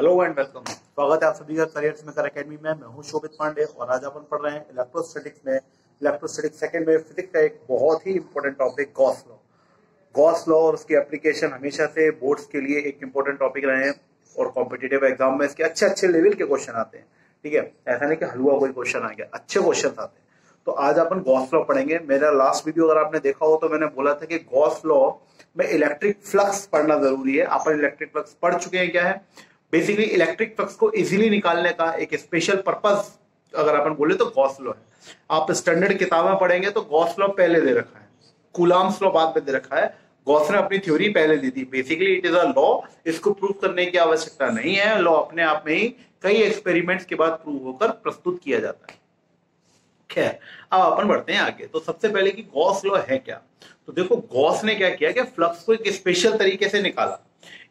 Hello and welcome. स्वागत है आप सभी का करियर मेकर एकेडमी में। मैं हूं शोभित पांडे और आज अपन पढ़ रहे हैं इलेक्ट्रोस्टैटिक्स में इलेक्ट्रोस्टैटिक्स सेकंड में फिजिक्स का एक बहुत ही important topic Gauss law. Gauss law और उसकी एप्लीकेशन हमेशा से बोर्ड्स के लिए एक इंपॉर्टेंट टॉपिक रहे हैं और कॉम्पिटिटिव एग्जाम में इसके अच्छे लेवल के क्वेश्चन आते हैं। ठीक है, ऐसा नहीं कि हलवा कोई क्वेश्चन आ गया, अच्छे क्वेश्चन आते हैं। तो आज अपन गॉस लॉ पढ़ेंगे। मेरा लास्ट वीडियो अगर आपने देखा हो तो मैंने बोला था कि गॉस लॉ में इलेक्ट्रिक फ्लक्स पढ़ना जरूरी है। अपन इलेक्ट्रिक फ्लक्स पढ़ चुके हैं। क्या है बेसिकली इलेक्ट्रिक फ्लक्स को इजीली निकालने का एक स्पेशल पर्पस अगर अपन बोले तो गॉस लॉ है। आप स्टैंडर्ड किताबें पढ़ेंगे तो गॉस लॉ पहले दे रखा है, कूलॉम्स लॉ बाद में दे रखा है। गॉस ने अपनी थ्योरी पहले दी थी। Basically it is a law, इसको प्रूव करने की आवश्यकता नहीं है। लॉ अपने आप में ही कई एक्सपेरिमेंट्स के बाद प्रूव होकर प्रस्तुत किया जाता है। खैर, अब अपन बढ़ते हैं आगे। तो सबसे पहले कि गॉस लॉ है क्या। तो देखो गॉस ने क्या किया कि फ्लक्स को एक स्पेशल तरीके से निकाला।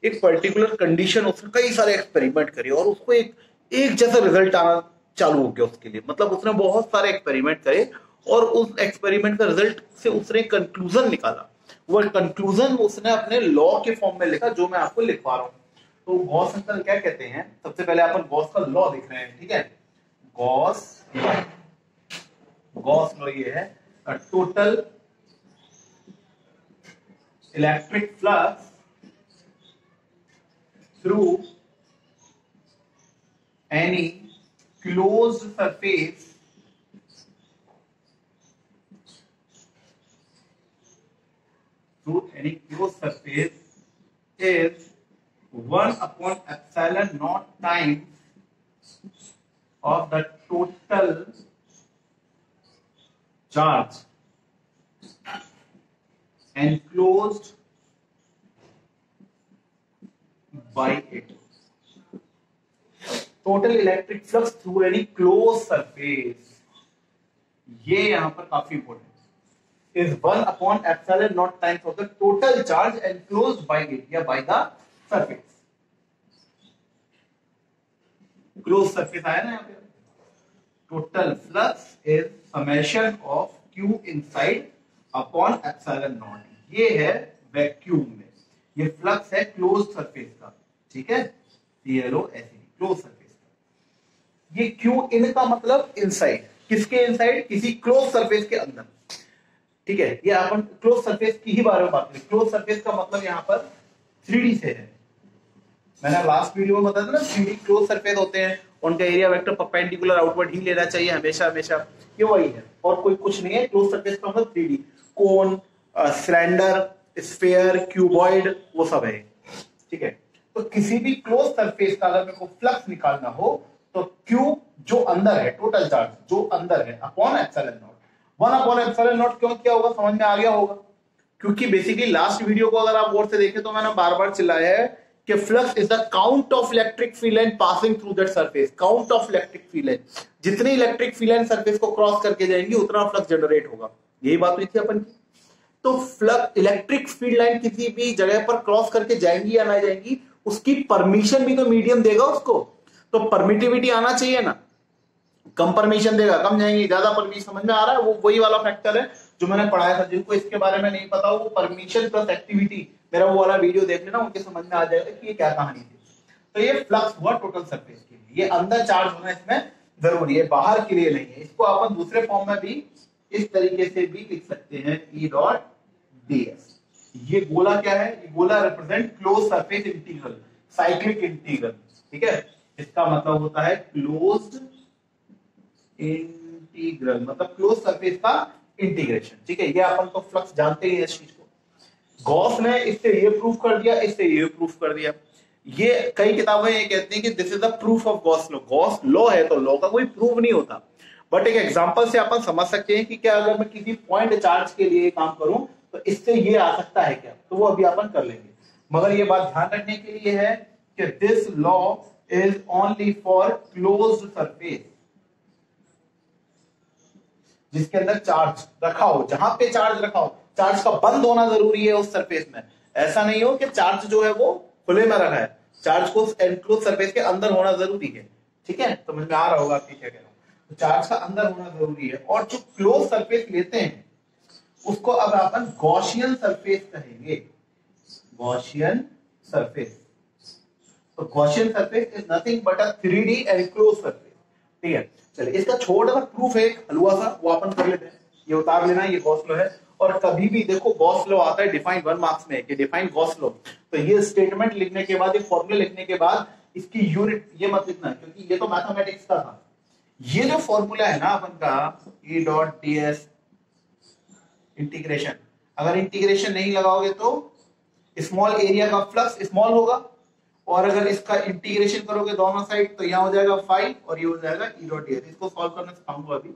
एक पर्टिकुलर कंडीशन, उसने कई सारे एक्सपेरिमेंट करे और उसको एक जैसा रिजल्ट आना चालू हो गया उसके लिए। मतलब उसने बहुत सारे एक्सपेरिमेंट करे और उस एक्सपेरिमेंट का रिजल्ट से उसने कंक्लूजन निकाला। वो कंक्लूजन उसने अपने लॉ के फॉर्म में लिखा, जो मैं आपको लिखवा रहा हूं। तो गॉस अंकल क्या कहते हैं, सबसे पहले अपन गॉस का लॉ लिख रहे हैं। ठीक है, गॉस लॉ ये है total electric flux through any closed surface is 1 upon epsilon naught times of the total charge enclosed by it. Total electric flux through any closed surface, ये यहां पर काफी important is 1 upon epsilon naught times of the total charge enclosed by it या by the surface. Closed surface आया ना यहाँ पे। Total flux is summation of Q inside upon epsilon naught. ये है वैक्यूम में, ये फ्लक्स है क्लोज सरफेस का। ठीक है, ClO क्लोज सरफेस का। ये क्यू इन का मतलब इनसाइड, किसके इनसाइड, किसी क्लोज सरफेस के अंदर। ठीक है, ये अपन क्लोज सरफेस की ही बारे में बात करें। क्लोज सरफेस का मतलब यहाँ पर 3D से है। मैंने लास्ट वीडियो में बताया था ना, 3D क्लोज सरफेस होते हैं, उनका एरिया वेक्टर परपेंडिकुलर आउटवर्ड ही लेना चाहिए हमेशा। ये वही है और कोई कुछ नहीं है। क्लोज सरफेस का मतलब 3D, कोन, सिलेंडर, स्फीयर, क्यूबॉइड, वो सब है। ठीक है, तो किसी भी क्लोज सरफेस का अगर मेरे को फ्लक्स निकालना हो तो क्यू जो अंदर है, टोटल चार्ज जो अंदर है, upon epsilon not. 1 upon epsilon not क्यों किया होगा, समझ में आ गया होगा। क्योंकि बेसिकली लास्ट वीडियो को अगर आप गौर से देखें तो मैंने बार बार चिल्लाया है कि flux is the count of electric field line passing through that surface. Count of electric field line, जितनी इलेक्ट्रिक फील्ड लाइन सरफेस को क्रॉस करके जाएंगी उतना फ्लक्स जनरेट होगा। यही बात हुई थी अपन की। तो फ्लक्स, इलेक्ट्रिक फील्ड लाइन किसी भी जगह पर क्रॉस करके जाएंगी या ना जाएंगी, उसकी परमिशन भी तो मीडियम देगा उसको। तो परमिटिविटी आना चाहिए ना। कम परमिशन देगा, कम जाएंगी, ज्यादा परमिशन, समझ में आ रहा है। वो वही वाला फैक्टर है जो मैंने पढ़ाया था। जिनको इसके बारे में नहीं पता हो, वो परमिशन प्लस एक्टिविटी, मेरा वो वाला वीडियो देख लेना, उनके समझ में आ जाएगा कि ये क्या कहानी थी। तो ये फ्लक्स हुआ टोटल सरफेस के लिए। ये अंदर चार्ज होना इसमें जरूरी है, बाहर के लिए नहीं है। इसको अपन दूसरे फॉर्म में भी इस तरीके से भी लिख सकते हैं, E डॉट ds। ये गोला क्या है, ये गोला represent close surface integral, cyclic integral. ठीक है, इसका मतलब होता है क्लोज्ड इंटीग्रल, मतलब क्लोज सरफेस का इंटीग्रेशन। ठीक है, ये अपन तो फ्लक्स जानते ही है इस चीज को। गॉस ने इससे ये प्रूफ कर दिया, इससे ये प्रूफ कर दिया। ये कई किताबें ये कहती हैं कि this is the proof of Gauss law. Gauss law है तो लॉ का कोई प्रूफ नहीं होता, बट एक एग्जांपल से अपन समझ सकते हैं कि क्या अगर मैं किसी पॉइंट चार्ज के लिए काम करूं तो इससे ये आ सकता है क्या, तो वो अभी अपन कर लेंगे। मगर ये बात ध्यान रखने के लिए है कि this law is only for closed surface, जिसके अंदर चार्ज रखा हो। जहां पे चार्ज रखा हो, चार्ज का बंद होना जरूरी है उस सरफेस में। ऐसा नहीं हो कि चार्ज जो है वो खुले में रखा है, चार्ज को एनक्लोज सरफेस के अंदर होना जरूरी है। ठीक है, समझ में आ रहा होगा आपकी क्या कह रहा हूं। तो चार्ज का अंदर होना जरूरी है। और जो क्लोज सरफेस लेते हैं उसको अब अपन गॉसियन सरफेस कहेंगे, गॉसियन सरफेस। तो Gaussian surface is nothing but a 3D enclose surface. ठीक है, चलिए इसका छोटा सा प्रूफ है हलवा सा, वो अपन कर लेते हैं। ये उतार लेना, ये गॉस लॉ है। और कभी भी देखो गॉस लॉ आता है डिफाइन 1 मार्क्स में कि डिफाइन गॉस लॉ, तो ये स्टेटमेंट लिखने के बाद, ये फॉर्मूला लिखने के बाद इसकी यूनिट ये मत लिखना, क्योंकि ये तो मैथमेटिक्स का था। ये जो फॉर्मूला है ना अपन का E डॉट ds इंटीग्रेशन, अगर इंटीग्रेशन नहीं लगाओगे तो स्मॉल एरिया का फ्लक्स स्मॉल होगा, और अगर इसका इंटीग्रेशन करोगे दोनों साइड तो यहाँ हो जाएगा 5 और ये हो जाएगा E डॉट ds। इसको सॉल्व करना सिखाऊंगा अभी।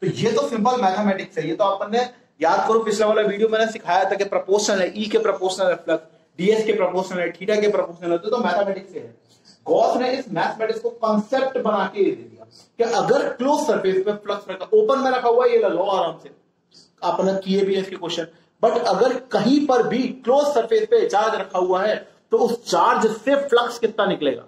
तो ये तो सिंपल मैथमेटिक्स है। ये तो अपन ने याद करो, पिछला वाला वीडियो मैंने सिखाया था कि प्रोपोर्शनल है, E के प्रोपोर्शनल है फ्लक्स, ds के प्रोपोर्शनल है, थीटा के प्रोपोर्शनल है, तो मैथमेटिक्स से है। गॉस ने इस मैथमेटिक्स को कांसेप्ट बना के दे दिया कि अगर क्लोज सरफेस पे फ्लक्स रखा, ओपन में रखा हुआ है, ये लो आराम से आपने किए भी इसके क्वेश्चन, बट अगर कहीं पर भी क्लोज सरफेस पे चार्ज रखा हुआ है तो उस चार्ज से फ्लक्स कितना निकलेगा,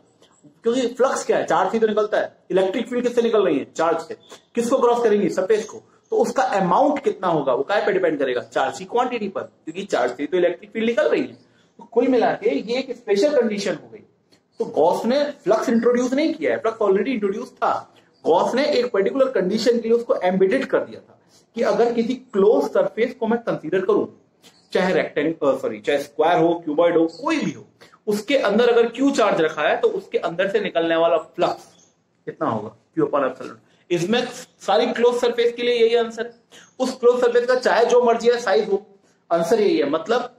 क्योंकि फ्लक्स क्या है, चार्ज से तो निकलता है। इलेक्ट्रिक फील्ड किससे निकल रही है, चार्ज से। किसको क्रॉस करेंगी, सरफेस को, तो उसका अमाउंट कितना होगा वो क्या पे डिपेंड करेगा, चार्ज की क्वांटिटी पर, क्योंकि चार्ज से तो इलेक्ट्रिक फील्ड निकल रही है। तो कुल मिला के ये एक स्पेशल कंडीशन हो गई। तो गॉस ने फ्लक्स इंट्रोड्यूस नहीं किया है, फ्लक्स ऑलरेडी इंट्रोड्यूस था। गॉस ने एक पर्टिकुलर कंडीशन के लिए उसको एम्बेडेड कर दिया था कि अगर किसी क्लोज सरफेस को मैं कंसीडर करूं, चाहे रेक्टेंगल चाहे स्क्वायर हो, क्यूबॉइड हो, कोई भी हो, उसके अंदर अगर क्यू चार्ज रखा है तो उसके अंदर से निकलने वाला फ्लक्स कितना होगा, क्यू अपॉन एप्सिलॉन। इसमें सारी क्लोज सरफेस के लिए यही आंसर है। उस क्लोज सरफेस का चाहे जो मर्जी है साइज हो, आंसर यही है। मतलब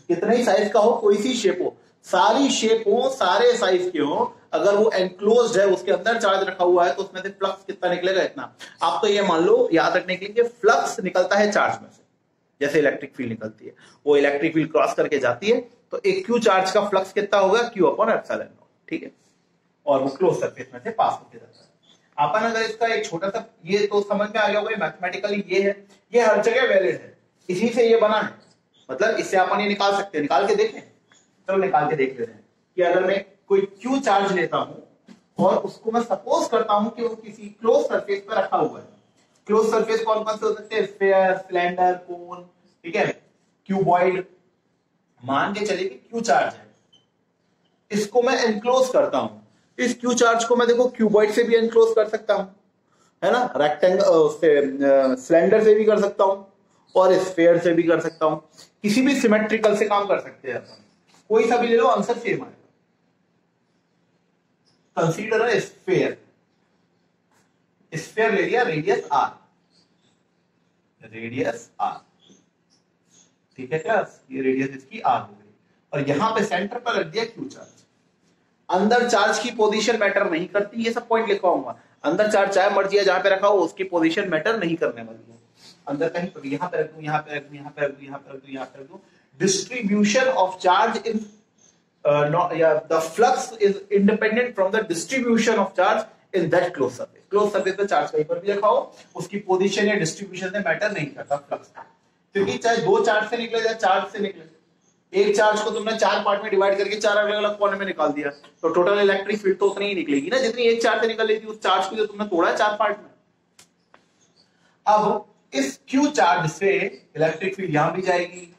कितना ही साइज का हो, कोई सी शेप हो, सारी शेप हो, सारे साइज के हो, अगर वो एनक्लोज्ड है, उसके अंदर चार्ज रखा हुआ है, तो उसमें से फ्लक्स कितना निकलेगा, इतना। आप तो ये मान लो, याद रखने के लिए, फ्लक्स निकलता है चार्ज में से, जैसे इलेक्ट्रिक फील्ड निकलती है, वो इलेक्ट्रिक फील्ड क्रॉस करके जाती है, तो एक क्यू चार्ज का फ्लक्स कितना होगा, क्यू अपॉन एप्सिलॉन नॉट। ठीक है, और वो क्लोज सरफेस में से पास होके जाता है। अपन अगर इसका एक छोटा सा, ये तो समझ में आ गया होगा मैथमेटिकली, ये है, ये हर जगह वैलिड है, इसी से ये बना है। मतलब इससे अपन ये निकाल सकते हैं, निकाल के देखें, चलो निकाल के देख लेते हैं कि अगर मैं कोई क्यू चार्ज लेता हूं और उसको मैं सपोज करता हूं कि वो किसी क्लोज सरफेस पर रखा हुआ है। क्लोज सरफेस कौन कौन से हो सकते हैं, स्फीयर, सिलेंडर, कोन, ठीक है, क्यूबॉइड। मान के चलिए कि क्यू चार्ज है, इसको मैं एनक्लोज करता हूं। इस क्यू चार्ज को मैं देखो क्यूबॉइड से भी एनक्लोज कर सकता हूं, है ना, रेक्टेंगल सिलेंडर से भी कर सकता हूं और स्फीयर से भी कर सकता हूं, किसी भी सिमेट्रिकल से काम कर सकते हैं अपन, कोई सा भी ले लो, आंसर सेम आएगा। कंसीडर अ स्फीयर, स्फीयर ले लिया, रेडियस आर, रेडियस आर, ठीक है क्लास, ये रेडियस इसकी आर हो गई, और यहां पे सेंटर पर रख दिया क्यू चार्ज। अंदर चार्ज की पोजीशन मैटर नहीं करती, ये सब पॉइंट लिखवाऊंगा। अंदर चार्ज चाहे मर्जी है जहां पे रखा हो, उसकी पोजीशन मैटर नहीं करने वाली है। अंदर कहीं पर यहां पे रख दूं, यहां पे रख दूं, यहां पे रख दूं, यहां पे रख दूं, यहां पे रख दूं, distribution of charge in the flux is independent from the distribution of charge in that closed surface. Closed surface पे चार्ज कहीं पर भी रखा हो, उसकी पोजीशन या डिस्ट्रीब्यूशन से मैटर नहीं करता फ्लक्स, क्योंकि चाहे दो चार्ज से निकले, चाहे चार्ज से निकले, एक चार्ज को तुमने चार पार्ट में डिवाइड करके चार अलग अलग कोने में निकाल दिया, तो टोटल इलेक्ट्रिक फील्ड तो उतनी ही निकलेगी ना जितनी एक चार्ज से निकल रही थी। उस चार्ज को जो तुमने तोड़ा है चार पार्ट में। अब इस क्यू चार्ज से इलेक्ट्रिक फील्ड यहां भी जाएगी,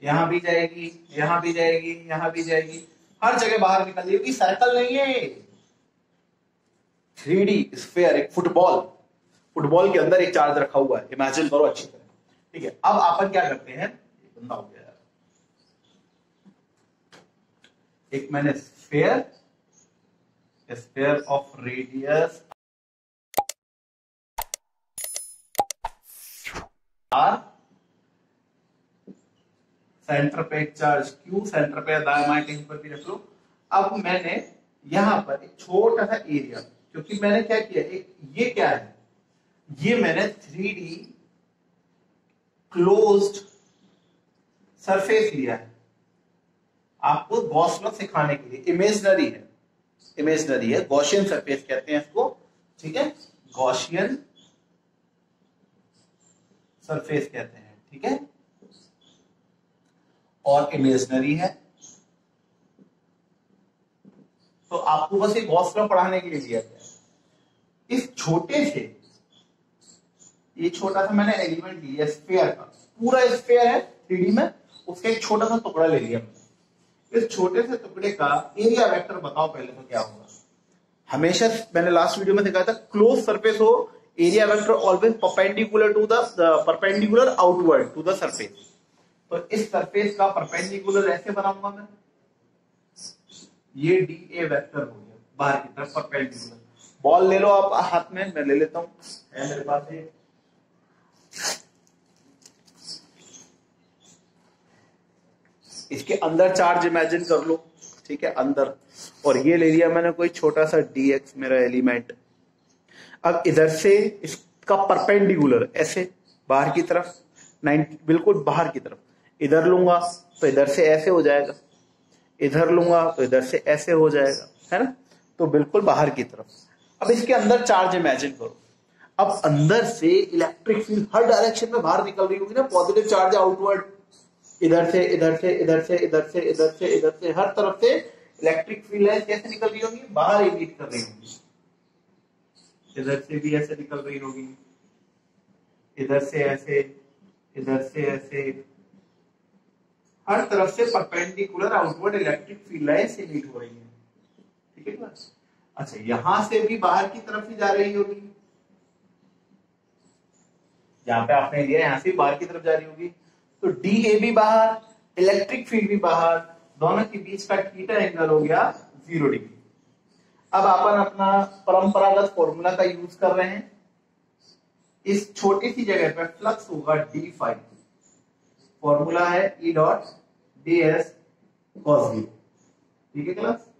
यहां भी जाएगी, यहां भी जाएगी, यहां भी जाएगी, हर जगह बाहर निकल जाएगी। सर्कल नहीं है, 3D स्फीयर, एक फुटबॉल, फुटबॉल के अंदर एक चार्ज रखा हुआ है, इमेजिन करो अच्छी तरह। ठीक है, अब अपन क्या करते हैं, बंदा हो गया यार, एक मैंने sphere, sphere of radius R, centre पे एक चार्ज क्यू, सेंटर पे दाएं कहीं पर भी रख लो। अब मैंने यहां पर एक छोटा सा एरिया, क्योंकि मैंने क्या किया, एक ये क्या है, ये मैंने 3D क्लोज्ड सरफेस लिया है आपको गॉस लॉ सिखाने के लिए। इमेजिनरी है, इमेजिनरी है, गॉसियन सरफेस कहते हैं इसको, ठीक है, गॉसियन सरफेस कहते हैं, ठीक है, और इमेजिनरी है। तो आपको बस एक गॉस लॉ पढ़ाने के लिए दिया गया है। इस छोटे से, ये छोटा सा मैंने एलिमेंट लिया स्फीयर का, पूरा स्फीयर है 3D में, उसका एक छोटा सा टुकड़ा ले लिया। इस छोटे से टुकड़े का एरिया वेक्टर बताओ पहले तो क्या होगा। हमेशा मैंने लास्ट वीडियो में दिखाया था, क्लोज सरफेस हो, area vector always perpendicular to the perpendicular outward to the surface. तो इस सरफेस का परपेंडिकुलर ऐसे बनाऊंगा मैं, ये डी ए वेक्टर हो गया बाहर की तरफ परपेंडिकुलर। बॉल ले लो आप हाथ में, मैं ले लेता हूं, है मेरे पास ये। इसके अंदर चार्ज इमेजिन कर लो, ठीक है, अंदर, और ये ले लिया मैंने कोई छोटा सा dx मेरा एलिमेंट। अब इधर से इसका परपेंडिकुलर ऐसे बाहर की तरफ 90 बिल्कुल बाहर की तरफ, इधर लूंगा तो इधर से ऐसे हो जाएगा, इधर लूंगा तो इधर से ऐसे हो जाएगा, है ना, तो बिल्कुल बाहर की तरफ। अब इसके अंदर चार्ज इमेजिन करो। अब अंदर से इलेक्ट्रिक फील्ड हर डायरेक्शन में बाहर निकल रही होगी ना, पॉजिटिव चार्ज आउटवर्ड, इधर से इधर से इधर से इधर से इधर से इधर से हर तरफ से इलेक्ट्रिक फील्ड है कैसे निकल रही होगी, बाहर इमिट कर रही होगी। इधर से भी ऐसे निकल रही होगी, इधर से ऐसे, इधर से ऐसे, हर तरफ से perpendicular outward electric field lines emit हो रही है, ठीक है क्लास। अच्छा, यहां से भी बाहर की तरफ ही जा रही होगी, जहां पे आपने लिया यहां से बाहर की तरफ जा रही होगी, तो डी ए भी बाहर, इलेक्ट्रिक फील्ड भी बाहर, दोनों के बीच का थीटा एंगल हो गया 0 डिग्री। अब अपन अपना परंपरागत फॉर्मूला का यूज कर रहे हैं। इस छोटी सी जगह पे फ्लक्स होगा डी फाई, फॉर्मूला है E dot D S cos 0, ठीक है क्लास।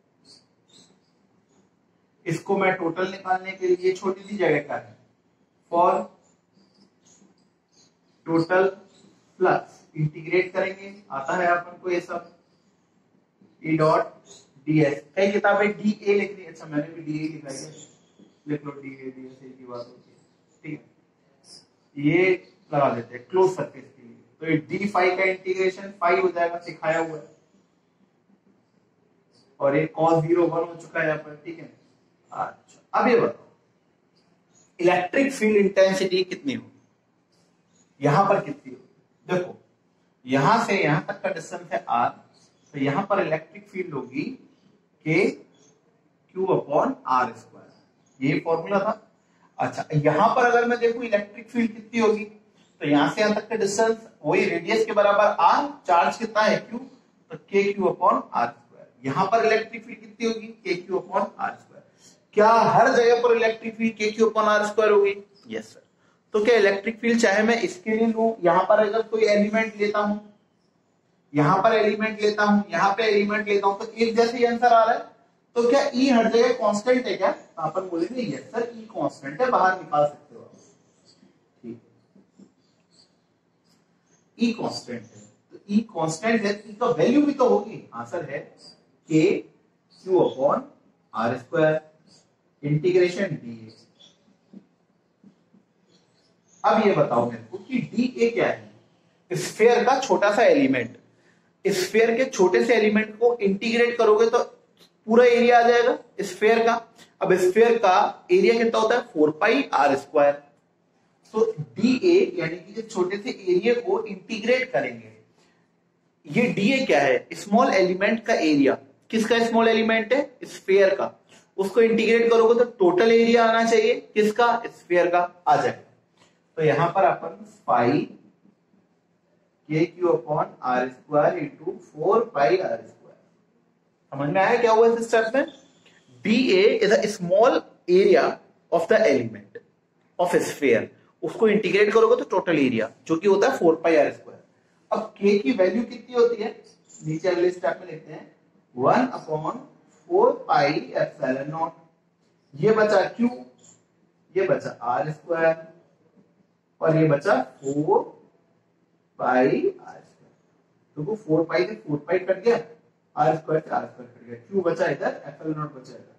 इसको मैं टोटल निकालने के लिए छोटी सी जगह का है, फॉर टोटल फ्लक्स इंटीग्रेट करेंगे, आता है अपन को ये सब, ई डॉट डी एस। कई किताबें डी ए लिख रही है, अच्छा मैंने भी डी ए लिखा है, लिख लो डी ए, डी एस की बात होती है, ठीक है। ये लगा देते हैं क्लोज सरफेस के लिए, तो ये डी फाई का इंटीग्रेशन फाई हो जाएगा, सिखाया हुआ है, और ये cos 0 1 हो चुका है यहाँ पर, ठीक है। अच्छा, अब ये बताओ इलेक्ट्रिक फील्ड इंटेंसिटी कितनी होगी, यहां पर कितनी होगी। देखो यहां से यहां तक का डिस्टेंस है r, तो यहां पर इलेक्ट्रिक फील्ड होगी k q upon r square, ये फॉर्मूला था। अच्छा, यहां पर अगर मैं देखूं इलेक्ट्रिक फील्ड कितनी होगी, तो यहां से यहां तक का डिस्टेंस वही रेडियस के बराबर r, चार्ज कितना है q, तो k q upon r square. यहां पर इलेक्ट्रिक फील्ड कितनी होगी, k q upon r square. क्या हर जगह पर electric field k q upon r square होगी? Yes sir. तो क्या इलेक्ट्रिक फील्ड चाहे मैं इसके लिए लूं, यहां पर अगर कोई एलिमेंट लेता हूं, यहां पर एलिमेंट लेता हूं, यहां पे एलिमेंट लेता हूं, तो एक जैसे ही आंसर आ रहा है, तो क्या ई हर जगह कांस्टेंट है क्या? अपन बोलेंगे यस सर, ई कांस्टेंट है, बाहर निकाल सकते हो आप, ठीक, ई कांस्टेंट है, तो ई कांस्टेंट है, ई का वैल्यू भी तो होगी, आंसर है k q upon r square integration D. अब ये बताओ मेरे को कि डी ए क्या है, स्फीयर का छोटा सा एलिमेंट, स्फीयर के छोटे से एलिमेंट को इंटीग्रेट करोगे तो पूरा एरिया आ जाएगा स्फीयर का। अब स्फीयर का एरिया कितना होता है 4 पाई r स्क्वायर, तो डी ए यानी कि छोटे से एरिया को इंटीग्रेट करेंगे। ये डी ए क्या है, स्मॉल एलिमेंट का एरिया, किसका स्मॉल एलिमेंट है, स्फीयर का, उसको इंटीग्रेट करोगे तो टोटल एरिया आना चाहिए किसका, स्फीयर का, आ जाएगा। तो यहां पर अपन पाई के Q upon R square into 4 pi R square, समझ में आया क्या हुआ इस स्टेप में। D A is a small area of the element of sphere, उसको इंटीग्रेट करोगे तो टोटल एरिया जो कि होता है 4 पाई आर स्क्वायर। अब के की वैल्यू कितनी होती है, नीचे अगले स्टेप में लिखते हैं 1 अपॉन 4 पाई एप्सिलॉन नॉट, ये बचा क्यू, ये बचा आर स्क्वायर, और ये बचा 4 पाई आर स्क्वायर। देखो 4 पाई से 4 पाई कट गया, आर स्क्वायर से आर स्क्वायर कट गया, क्यू बचा इधर, एप्सिलॉन नॉट बचा इधर,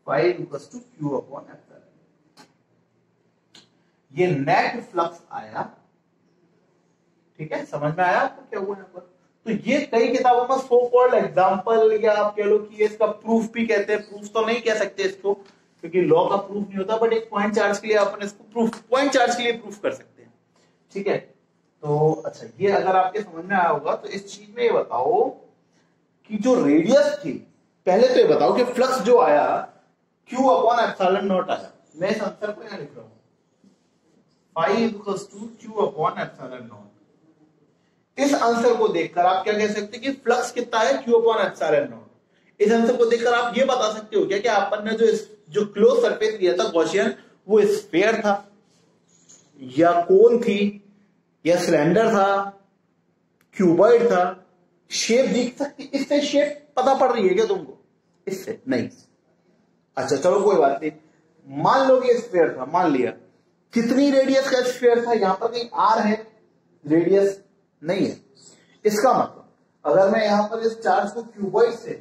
5 equals to Q upon epsilon. ये नेट फ्लक्स आया, ठीक है, समझ में आया आपको क्या हुआ यहाँ पर। तो ये कई किताबों में सो कॉल्ड एग्जांपल, या आप कह लो कि इसका प्रूफ भी कहते हैं, प्रूफ तो नहीं कह सकते इसको क्योंकि लॉ का प्रूफ नहीं होता, बट एक पॉइंट चार्ज के लिए अपन इसको प्रूफ, पॉइंट चार्ज के लिए प्रूफ कर सकते हैं, ठीक है। तो अच्छा, ये अगर आपके समझ में आया होगा तो इस चीज में ये बताओ कि जो रेडियस थी, पहले तो ये बताओ कि फ्लक्स जो आया Q अपॉन एप्सिलॉन नॉट आया, मैं इस आंसर को यहां लिख रहा हूं, phi equals to Q upon epsilon naught. इस आंसर को देखकर आप क्या कह सकते हैं कि फ्लक्स कितना है, Q अपॉन एप्सिलॉन नॉट। इस आंसर को देखकर आप ये बता सकते हो क्या कि अपन ने जो क्लोज सरफेस लिया था गॉसियन, वो स्फीयर था या कोन थी या सिलेंडर था, क्यूबॉइड था। शेप दिख सकती, इससे शेप पता पड़ रही है क्या तुमको? इससे नहीं। अच्छा चलो कोई बात नहीं, मान लो कि स्फीयर था, मान लिया। कितनी रेडियस का स्फीयर था? यहां पर कहीं आर है, रेडियस नहीं है। इसका मतलब अगर मैं यहां पर इस चार्ज को क्यूबॉइड से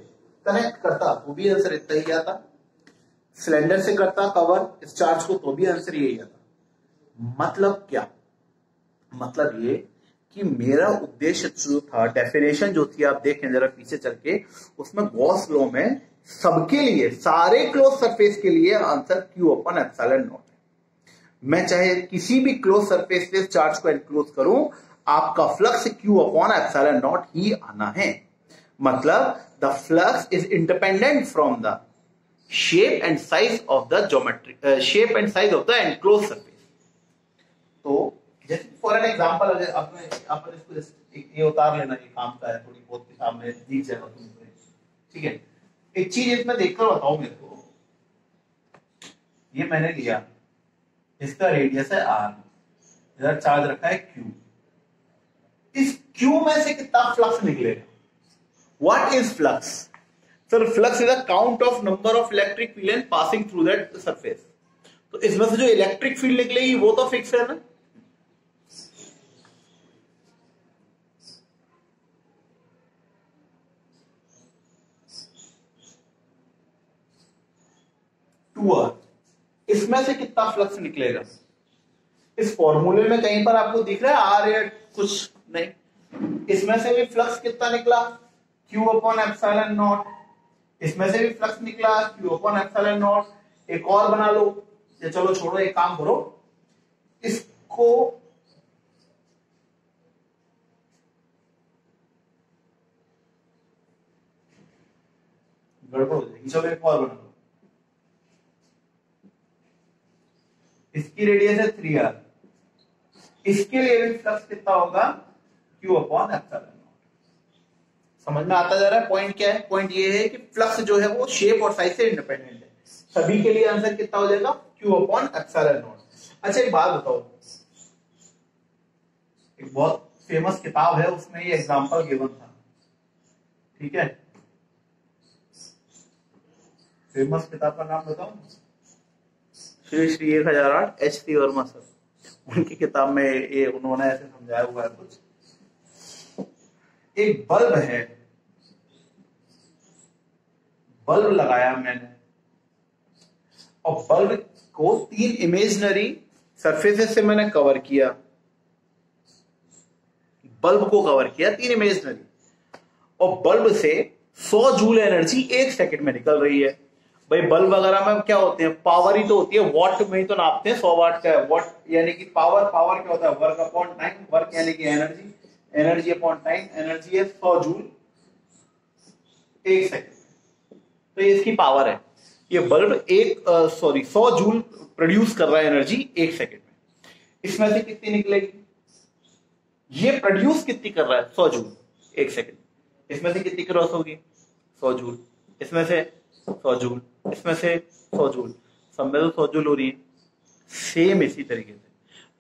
कनेक्ट करता तो भी आंसर इतना ही आता, सिलेंडर से करता कवर इस चार्ज को तो भी आंसर यही आता। मतलब क्या? मतलब ये कि मेरा उद्देश्य जो था, डेफिनेशन जो थी, आप देखें जरा पीछे चल के, उसमें गॉस लॉ में सबके लिए, सारे क्लोज सरफेस के लिए answer Q upon epsilon not है। मैं चाहे किसी भी क्लोज सरफेस पे चार्ज को एनक्लोज करूं, आपका flux Q upon epsilon not ही आना है। मतलब the flux is independent from the shape and size of the geometric shape and size of the enclose surface. तो जैसे फॉर एन एग्जांपल, अगर अपन इसको ये उतार लेना, ये काम का है, थोड़ी बहुत के सामने दिख जाएगा तुमको, ठीक है। एक चीज इसमें देखकर बताओ मेरे को, ये मैंने लिया, इसका रेडियस है r, इधर चार्ज रखा है Q। इस Q में से कितना फ्लक्स निकलेगा? What is flux? Sir flux is a count of number of electric field passing through that surface. तो इसमें से जो इलेक्ट्रिक फील्ड निकलेगी वो तो फिक्स है ना। इसमें से कितना फ्लक्स निकलेगा? इस फॉर्मूले में कहीं पर आपको दिख रहा है आर या कुछ नहीं? इसमें से भी फ्लक्स कितना निकला? Q upon epsilon not. इसमें से भी फ्लक्स निकला Q अपॉन एप्सिलॉन नॉट। एक और बना लो, या चलो छोड़ो, एक काम करो, इसको गड़बड़ हो जाएगी, चलो एक और बना लो। इसकी रेडियस है 3r, इसके लिए भी फ्लक्स कितना होगा? Q upon epsilon not. समझ में आता जा रहा है पॉइंट क्या है? पॉइंट ये है कि फ्लक्स जो है वो शेप और साइज से इंडिपेंडेंट है। सभी के लिए आंसर कितना हो जाएगा? Q upon epsilon not. अच्छा एक बात बताओ, एक बहुत फेमस किताब है, उसमें ये एग्जांपल गिवन था, ठीक है। फेमस किताब का नाम बताओ। श्री श्री 1008 H.C. वर्मा सर, उनकी किताब में ये उन्होंने ऐसे समझाया हुआ है कुछ। एक बल्ब है, बल्ब लगाया मैंने, और बल्ब को 3 इमेजिनरी सरफेसेस से मैंने कवर किया, बल्ब को कवर किया 3 इमेजिनरी, और बल्ब से 100 जूल एनर्जी 1 सेकंड में निकल रही है। भाई बल्ब वगैरह में क्या होते हैं? पावर ही तो होती है, वॉट में ही तो नापते हैं, 100 वाट का है वॉट, यानी कि पावर, पावर क्या होता है? वर्क अपॉन टाइम, वर्क यानी कि energy, energy upon time, energy है 100 जूल 1 सेकंड, तो ये इसकी पावर है। ये बल्ब 100 जूल प्रोड्यूस कर रहा है एनर्जी 1 सेकंड में। इसमें से कितनी निकलेगी? ये प्रोड्यूस कितनी कर रहा है? 100 जूल 1 सेकंड। इसमें से कितनी क्रॉस होगी? 100 जूल। इसमें से 100 जूल, इसमें से 100 जूल, सब में तो 100 जूल हो रही है। सेम इसी तरीके से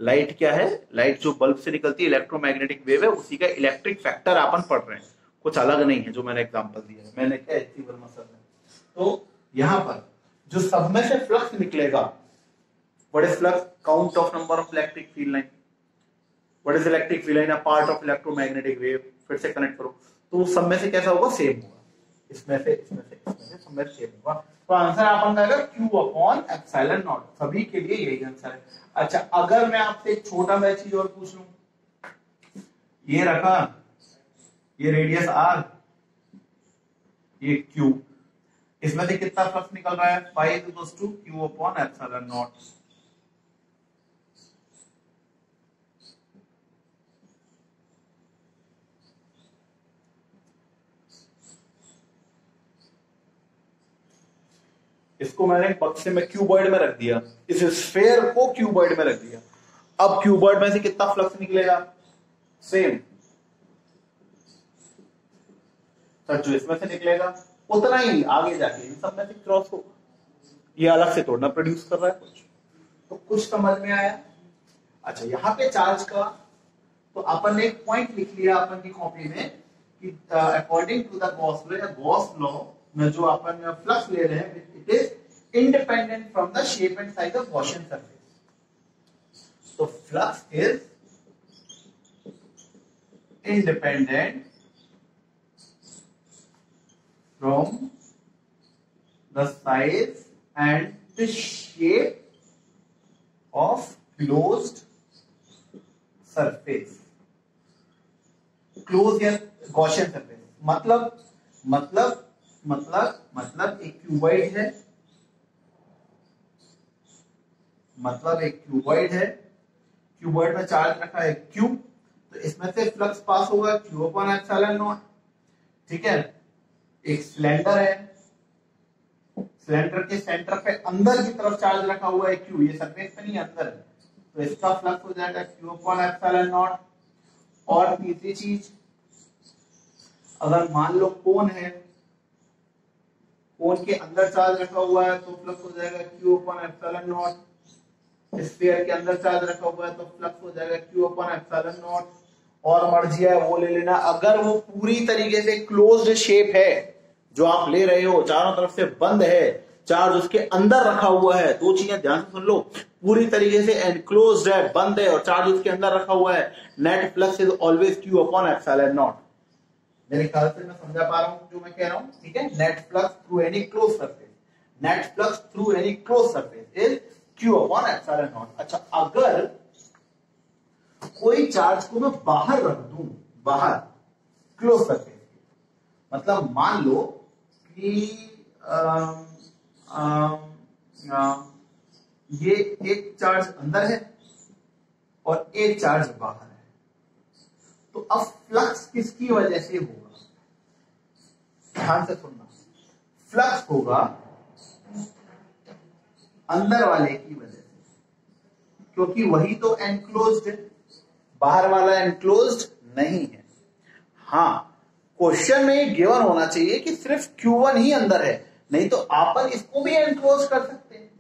लाइट क्या है? लाइट जो बल्ब से निकलती है इलेक्ट्रोमैग्नेटिक वेव है, उसी का इलेक्ट्रिक फैक्टर अपन पढ़ रहे हैं, कुछ अलग नहीं है जो मैंने एग्जांपल दिया है। मैंने क्या H.C. वर्मा सर ने। तो यहां पर जो सब में से फ्लक्स निकलेगा, what is flux? Count of number of electric field line. What is electric field line? A part of electromagnetic wave. फिर से कनेक्ट करो, तो सब में से कैसा होगा? सेम होगा। इसमें से, इसमें से, इसमें से, सब में सेम होगा। तो आंसर अपन का आएगा Q अपॉन एप्सिलॉन नॉट। सभी के लिए यही आंसर है। अच्छा अगर मैं आपसे एक छोटा सा चीज और पूछ लूं, ये रखा, ये रेडियस r, ये Q, इसमें से कितना फ्लक्स निकल रहा है? 5 equals to Q upon epsilon naught. इसको मैंने बक्से में क्यूबॉइड में रख दिया, इस स्फेयर को क्यूबॉइड में रख दिया। अब क्यूबॉइड में से कितना फ्लक्स निकलेगा? सेम, सर जो इसमें से निकलेगा उतना ही आगे जाके इन सब में से क्रॉस होगा। ये अलग से तोड़ना प्रोड्यूस कर रहा है कुछ, तो कुछ समझ में आया? अच्छा, यहां पे चार्ज का तो अपन ने एक पॉइंट लिख लिया अपन की कॉपी में कि according to the Gauss law में जो अपन फ्लक्स ले रहे हैं it is independent from the shape and size of Gaussian surface. तो flux is independent from the size and the shape of closed surface, closed या Gaussian surface। मतलब एक क्यूबॉइड है, क्यूबॉइड में चार्ज रखा है Q, तो इसमें से फ्लक्स पास होगा Q अपॉन एप्सिलॉन नॉट। ठीक है, एक सिलेंडर है, सिलेंडर के सेंटर पे अंदर की तरफ चार्ज रखा हुआ है Q, ये सरफेस पे नहीं अंदर है, तो इसका फ्लक्स हो जाएगा Q अपॉन एप्सिलॉन नॉट। और तीसरी चीज, अगर मान लो कोन है, कोन के अंदर चार्ज रखा हुआ है तो फ्लक्स हो जाएगा Q upon epsilon not. Sphere के अंदर चार्ज रखा हुआ है तो फ्लक्स हो जाएगा Q अपॉन एप्सिलॉन नॉट। और मर्जी है वो ले लेना, अगर वो पूरी तरीके से क्लोज्ड शेप है जो आप ले रहे हो, चारों तरफ से बंद है, चार्ज उसके अंदर रखा हुआ है, दो चीजें ध्यान से सुन लो, पूरी तरीके से एनक्लोज्ड है, बंद है और चार्ज उसके अंदर रखा हुआ है, net flux is always Q upon epsilon not. मेरे ख्याल से मैं समझा पा रहा हूं जो मैं कह रहा हूं? ठीक है, net flux through any close surface, net flux through any close surface is Q upon epsilon not. अच्छा, अगर कोई चार्ज को मैं बाहर रख दूं, बाहर क्लोज सरफेस, मतलब मान लो कि ये एक चार्ज अंदर है और एक चार्ज बाहर है, तो अब फ्लक्स किसकी वजह से होगा? ध्यान से सुनना, फ्लक्स होगा अंदर वाले की वजह से, क्योंकि वही तो एनक्लोज्ड है, बाहर वाला एनक्लोज्ड नहीं है। हाँ, क्वेश्चन में गिवन होना चाहिए कि सिर्फ Q1 ही अंदर है, नहीं तो अपन इसको भी एनक्लोज कर सकते हैं।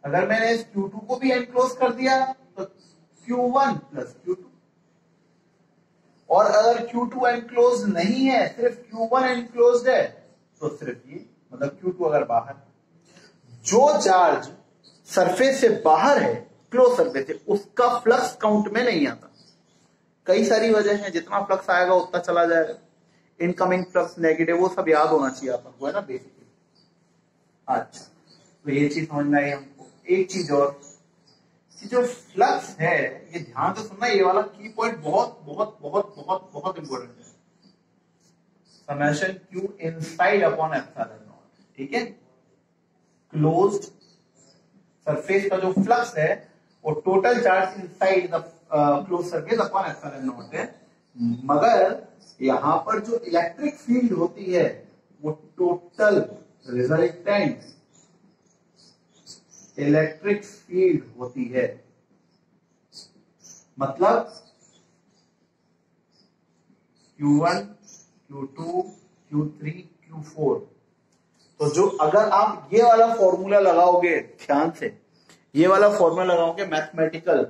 अगर मैंने इस Q2 को भी एनक्लोज कर दिया तो Q1 प्लस Q2, और अगर Q2 एनक्लोज नहीं है, सिर्फ Q1 एनक्लोज है, तो सिर्फ ये, मतलब Q2 अगर बाहर, जो चार्ज सरफेस से बाहर है, क्लोज सरफेस से, उसका फ्लक्स काउंट में नहीं आता। कई सारी वजह है, जितना फ्लक्स आएगा उतना चला जाएगा, इनकमिंग फ्लक्स नेगेटिव, वो सब याद होना चाहिए आपको, है ना बेसिकली। अच्छा, तो ये चीज समझ में आई हमको। एक चीज और, जो फ्लक्स है, ये ध्यान से सुनना, ये वाला की पॉइंट बहुत बहुत बहुत बहुत बहुत इंपॉर्टेंट है। Summation Q inside upon epsilon not. ठीक है, क्लोज्ड सरफेस का जो फ्लक्स है वो total charge inside the close surface upon epsilon not है, मगर यहां पर जो इलेक्ट्रिक फील्ड होती है वो टोटल रिजल्टेंट इलेक्ट्रिक फील्ड होती है। मतलब Q1, Q2, Q3, Q4, तो जो अगर आप ये वाला फॉर्मूला लगाओगे, ध्यान से ये वाला फॉर्मूला लगाओगे मैथमेटिकल,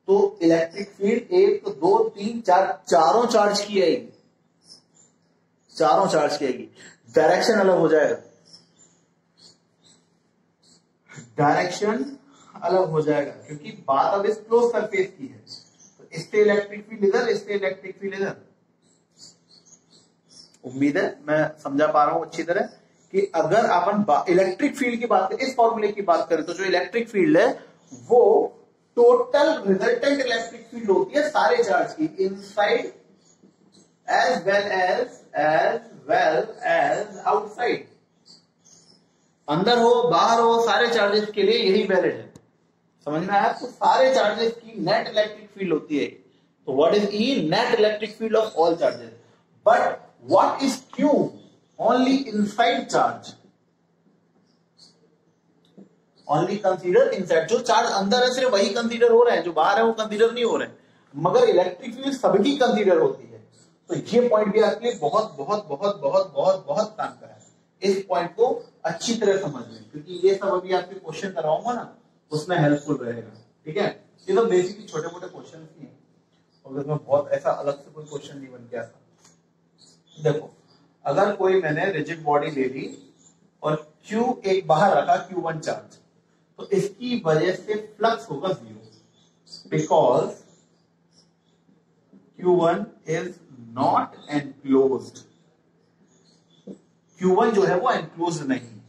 तो इलेक्ट्रिक फील्ड 1, 2, 3, 4 चारों चार्ज की आएगी, चारों चार्ज की आएगी। डायरेक्शन अलग हो जाएगा, डायरेक्शन अलग हो जाएगा, क्योंकि बात अब इस क्लोज सरफेस की है, तो इससे इलेक्ट्रिक फील्ड इधर, इससे इलेक्ट्रिक फील्ड इधर। उम्मीद है मैं समझा पा रहा हूं अच्छी तरह कि अगर अपन इलेक्ट्रिक फील्ड की बात करें, इस फॉर्मूले की बात करें, तो जो इलेक्ट्रिक फील्ड है वो टोटल रिजल्टेंट इलेक्ट्रिक फील्ड होती है सारे चार्ज की, inside as well as outside. अंदर हो बाहर हो, सारे चार्जेस के लिए यही वैलिड है। समझ में आया? तो सारे चार्जेस की नेट इलेक्ट्रिक फील्ड होती है। तो what is E? Net electric field of all charges. But what is Q? Only inside charge. Only consider inside, जो चार्ज अंदर है सिर्फ वही कंसीडर हो रहे हैं, जो बाहर है वो कंसीडर नहीं हो रहे हैं, मगर इलेक्ट्रिक फील्ड सबकी कंसीडर होती है। तो ये पॉइंट भी आपके लिए बहुत बहुत बहुत बहुत बहुत बहुत काम का है, इस पॉइंट को अच्छी तरह समझ लें, क्योंकि ये सब अभी आपके क्वेश्चन कराऊंगा ना उसमें हेल्पफुल रहेगा। ठीक है, ये तो बेसिकली छोटे मोटे क्वेश्चन ही हैं और इसमें बहुत ऐसा अलग से कोई क्वेश्चन नहीं बन गया था। देखो, अगर कोई मैंने रिजिड बॉडी ले ली और Q एक बाहर रखा, Q1 चार्ज, तो इसकी वजह से फ्लक्स होगा 0, because Q1 is not enclosed. Q1 जो है वो एनक्लोज्ड नहीं।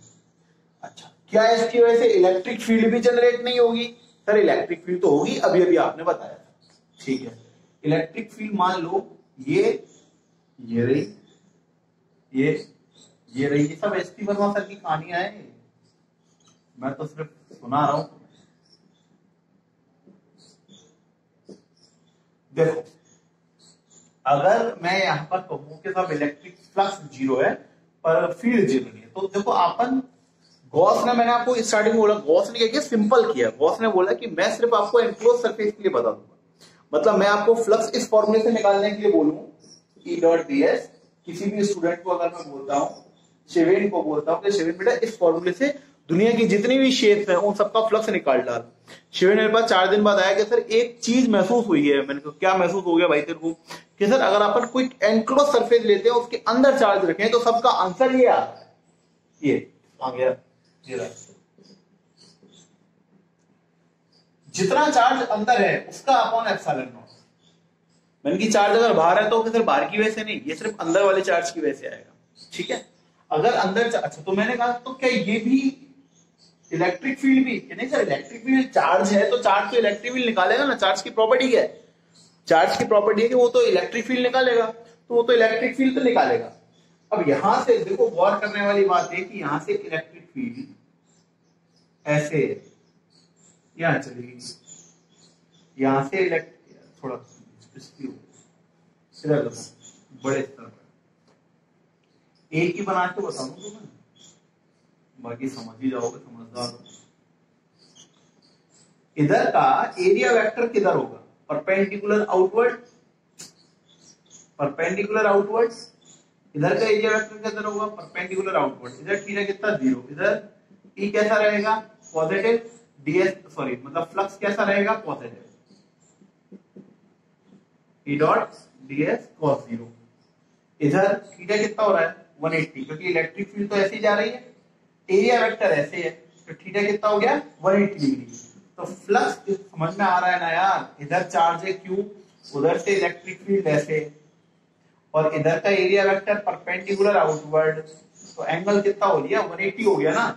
अच्छा, क्या इसकी वजह से इलेक्ट्रिक फील्ड भी जनरेट नहीं होगी? सर इलेक्ट्रिक फील्ड तो होगी, अभी अभी आपने बताया। ठीक है, इलेक्ट्रिक फील्ड मान लो ये रही, ये रही, ये सब एसपी वर्मा सर की कहानियां है, मैं तो सिर्फ सुना रहा हूं। देखो, अगर मैं यहां पर कहूं कि सब इलेक्ट्रिक फ्लक्स 0 है पर फील्ड 0 नहीं है, तो देखो अपन गॉस ने, मैंने आपको स्टार्टिंग में बोला, गॉस ने क्या किया, सिंपल किया। गॉस ने बोला कि मैं सिर्फ आपको एनक्लोज सरफेस के लिए बता दूंगा, मतलब मैं आपको फ्लक्स इस फॉर्मूले से निकालने के लिए बोलूं, E.ds। किसी भी स्टूडेंट को अगर मैं बोलता हूं, शिवेन को बोलता हूं कि शिवेन बेटा इस फॉर्मूले से दुनिया की जितनी भी शेप्स है उन सबका फ्लक्स निकाल डाल। शिवेन मेरे पास 4 दिन बाद आया कि सर एक चीज महसूस हुई है। मैंने कहा क्या महसूस हो गया भाई तेरे को? कि सर अगर अपन कोई एनक्लोज सरफेस लेते हैं उसके अंदर चार्ज रखें तो सबका आंसर ये आता है, ये आ गया, जितना चार्ज अंदर है उसका अपॉन एप्सिलॉन नॉट। मैंने कि चार्ज अगर बाहर है तो सिर्फ बाहर की वजह से नहीं, ये सिर्फ अंदर वाले चार्ज की वजह से आएगा। ठीक है, अगर अंदर, अच्छा तो मैंने कहा तो क्या ये भी इलेक्ट्रिक फील्ड भी? नहीं सर, इलेक्ट्रिक फील्ड चार्ज है तो चार्ज तो इलेक्ट्रिक फील्ड निकालेगा ना। चार्ज की प्रॉपर्टी क्या है? चार्ज की प्रॉपर्टी है कि वो तो इलेक्ट्रिक फील्ड निकालेगा, तो वो तो इलेक्ट्रिक फील्ड तो निकालेगा। अब यहां से देखो, गौर करने वाली बात है कि यहां से इलेक्ट्रिक फील्ड ऐसे यहां चलेगी, यहां से थोड़ा इधर बड़े स्तर पर एक ही बना के बताऊं तो मैं, बाकी समझ ही जाओगे, समझदार हो। इधर का एरिया वेक्टर किधर होगा? Perpendicular outward, perpendicular outward. इधर का एरिया वेक्टर किधर होगा? Perpendicular outward. इधर थीटा कितना? 0। इधर ई कैसा रहेगा? पॉजिटिव। ds सॉरी मतलब फ्लक्स कैसा रहेगा? Positive. E dot ds cos 0। इधर थीटा कितना हो रहा है? 180, क्योंकि इलेक्ट्रिक फील्ड तो ऐसे ही जा रही है, एरिया वेक्टर ऐसे है, तो थीटा कितना हो गया? 180 डिग्री। तो फ्लक्स समझ में आ रहा है ना यार? इधर चार्ज है Q, उधर से इलेक्ट्रिक फील्ड ऐसे, और इधर का एरिया वेक्टर परपेंडिकुलर आउटवर्ड, तो एंगल कितना हो गया? 180 हो गया ना।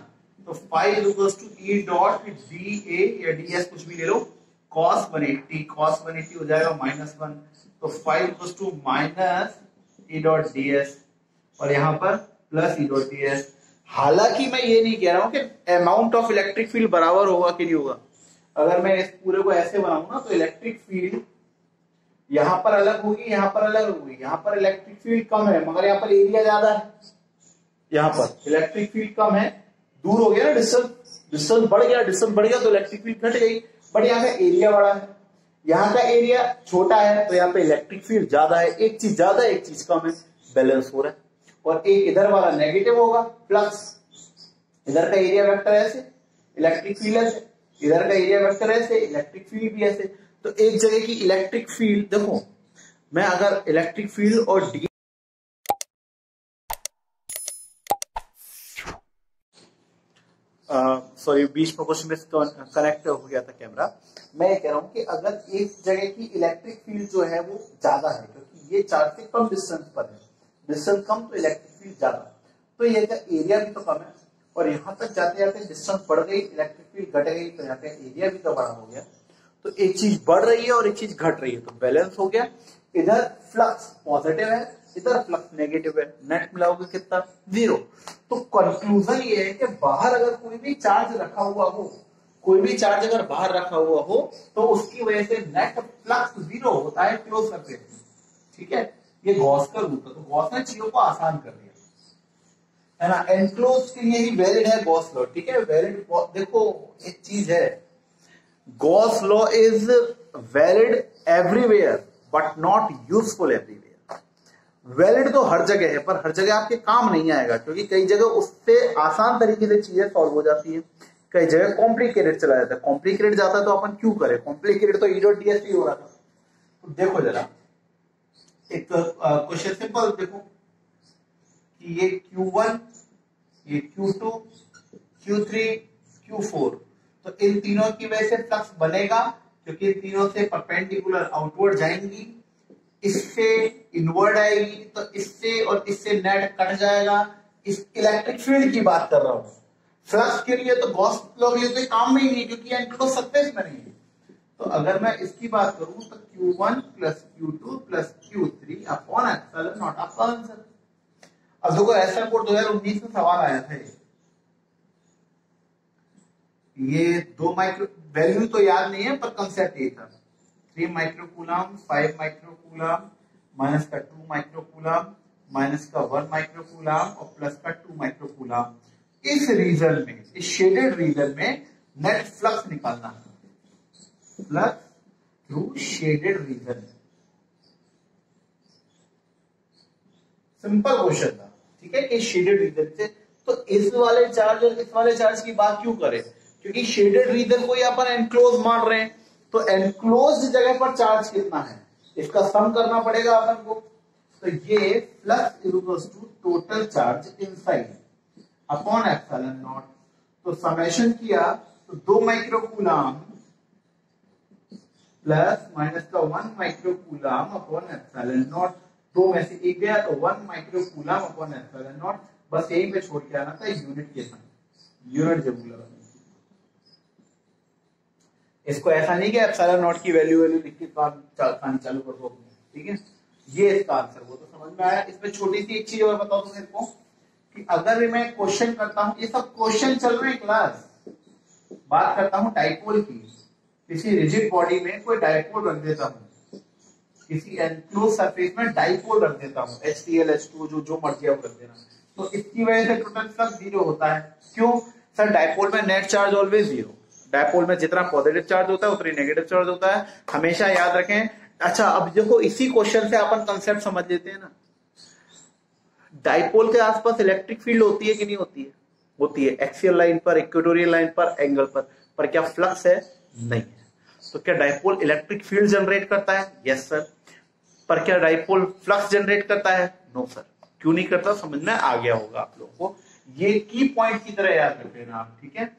तो phi equals to E dot dA या ds कुछ भी ले लो, cos 180 हो जाएगा -1, तो phi equals to minus E dot ds, और यहां पर प्लस ई डॉट ds। हालांकि मैं ये नहीं कह रहा हूं कि अमाउंट ऑफ इलेक्ट्रिक फील्ड बराबर होगा कि नहीं होगा। अगर मैं इस पूरे को ऐसे बनाऊं ना, तो इलेक्ट्रिक फील्ड यहां पर अलग होगी, यहां पर अलग होगी। यहां पर इलेक्ट्रिक फील्ड कम है मगर यहां पर एरिया ज्यादा है, यहां पर इलेक्ट्रिक फील्ड कम है, दूर हो गया ना, डिस्टेंस बढ़ गया तो इलेक्ट्रिक फील्ड घट गई, बट यहाँ का एरिया बड़ा है, यहाँ का एरिया छोटा है, तो यहाँ पे इलेक्ट्रिक फील्ड ज्यादा है। एक चीज ज्यादा है, एक चीज कम है, बैलेंस हो रहा है। और एक इधर वाला नेगेटिव होगा, प्लस इधर का एरिया वेक्टर ऐसे, इलेक्ट्रिक फील्ड ऐसे, इधर का एरिया वेक्टर ऐसे, इलेक्ट्रिक फील्ड भी ऐसे। तो एक जगह की इलेक्ट्रिक फील्ड, देखो मैं अगर इलेक्ट्रिक फील्ड और डी सॉरी बीच में क्वेश्चन में कनेक्ट हो गया था कैमरा। मैं ये कह रहा हूं कि अगर एक जगह की इलेक्ट्रिक फील्ड जो है वो ज्यादा है, क्योंकि ये चार्ज से कम डिस्टेंस पर है, डिस्टेंस कम तो इलेक्ट्रिक फील्ड ज्यादा, तो ये एरिया भी तो कम है, और यहां तक जाते जाते डिस्टेंस बढ़ गई, इलेक्ट्रिक फील्ड घट गई, तो यहाँ पे एरिया भी तो बड़ा हो गया। तो एक चीज बढ़ रही है और एक चीज घट रही है, तो बैलेंस हो गया। इधर फ्लक्स पॉजिटिव है, इधर फ्लक्स नेगेटिव है, नेट मिलाओगे कितना? 0। तो कंक्लूजन ये है कि बाहर अगर कोई भी चार्ज रखा हुआ हो, कोई भी चार्ज अगर बाहर रखा हुआ हो, तो उसकी वजह से नेट फ्लक्स 0 होता है क्लोज सरफेस। ठीक है, ये गॉस का रूल था, तो गॉस ने चीजों को आसान कर दिया। है ना, एनक्लोज के लिए ही वैलिड है गॉस लॉ, ठीक है। वैलिड, देखो एक चीज है, Gauss law is valid everywhere but not useful everywhere. Valid तो हर जगह है पर हर जगह आपके काम नहीं आएगा, क्योंकि कई जगह उससे आसान तरीके से चीजें सॉल्व हो जाती है, कई जगह कॉम्प्लिकेटेड चला जाता है। कॉम्प्लिकेटेड जाता है तो अपन क्यों करें, कॉम्प्लिकेटेड तो E.ds ही हो रहा था। तो देखो जरा एक क्वेश्चन सिंपल देखो कि ये Q1, ये Q2, Q3, Q4, तो इन तीनों की वजह से फ्लक्स बनेगा, क्योंकि इन तीनों से परपेंडिकुलर आउटवर्ड जाएंगी, इससे इनवर्ड आएगी, तो इससे और इससे नेट कट जाएगा। इस इलेक्ट्रिक फील्ड की बात कर रहा हूं, फ्लक्स के लिए तो गॉस लॉ के लिए तो काम में ही नहीं, क्योंकि एंक्लोज सरफेस में नहीं है। तो अगर मैं इसकी बात करूं तो Q1 plus Q2 plus Q3 upon epsilon not, आपका आंसर। अब देखो ऐसा बोर्ड 2019 में सवाल आया था, ये 2 माइक्रो, वैल्यू तो याद नहीं है पर कंसेप्ट ये था, 3 माइक्रोकूलम, 5 माइक्रोकूलम, माइनस का 2 माइक्रोकूलम, माइनस का 1 माइक्रोकूलम और प्लस का 2 माइक्रोकूलम। इस रीजन में, इस शेडेड रीजन में नेट फ्लक्स निकालना है, flux through shaded region. Simple question था, ठीक है, कि शेडेड रीजन से। तो इस वाले चार्ज और इस वाले चार्ज की बात क्यों करें, क्योंकि शेडेड रीजन को ही अपन एनक्लोज मान रहे हैं, तो एनक्लोज जगह पर चार्ज कितना है इसका सम करना पड़ेगा अपन को। तो ये flux equals to total charge inside upon epsilon naught. तो समेशन किया तो 2 माइक्रोकूलम प्लस माइनस का 1 माइक्रोकूलम अपॉन एप्सिलॉन नॉट, 2 में से एक गया तो 1 माइक्रोकूलम अपॉन एप्सिलॉन नॉट, बस यहीं पे छोड़ के आना था यूनिट के साथ, यूनिट जरूर लगाना। इसको ऐसा नहीं कि एप्सिलॉन नॉट की वैल्यू लिख के काम चालू कर दो, ठीक है। ये इसका आंसर, वो तो समझ में आया। इसमें छोटी सी एक चीज और बताओ तुम मेरे को कि अगर मैं क्वेश्चन करता हूं, ये सब क्वेश्चन चल रहे हैं क्लास, बात करता हूं डाइपोल की, किसी रिजिड बॉडी में कोई डाइपोल रख देता हूं, किसी एनक्लोज सरफेस में डाइपोल रख देता हूं, HCl H2 जो मर्जी आप रख देना, तो इसकी वजह से टोटल फ्लक्स 0 होता है। क्यों सर, डाइपोल में नेट चार्ज ऑलवेज 0, डाइपोल में जितना पॉजिटिव चार्ज होता है उतनी नेगेटिव चार्ज होता है, हमेशा याद रखें। अच्छा अब देखो इसी क्वेश्चन से अपन कंसेप्ट समझ लेते हैं ना, डाइपोल के आसपास इलेक्ट्रिक फील्ड होती है कि नहीं होती है, होती है, एक्सियल लाइन पर, इक्वेटोरियल लाइन पर, एंगल पर क्या फ्लक्स है, नहीं है। तो क्या डाइपोल इलेक्ट्रिक फील्ड जनरेट करता है, यस सर, पर क्या डाइपोल फ्लक्स जनरेट करता है, नो सर। क्यों नहीं करता, समझ में आ गया होगा आप लोगों को, ये की पॉइंट की तरह याद रख लेना आप, ठीक है।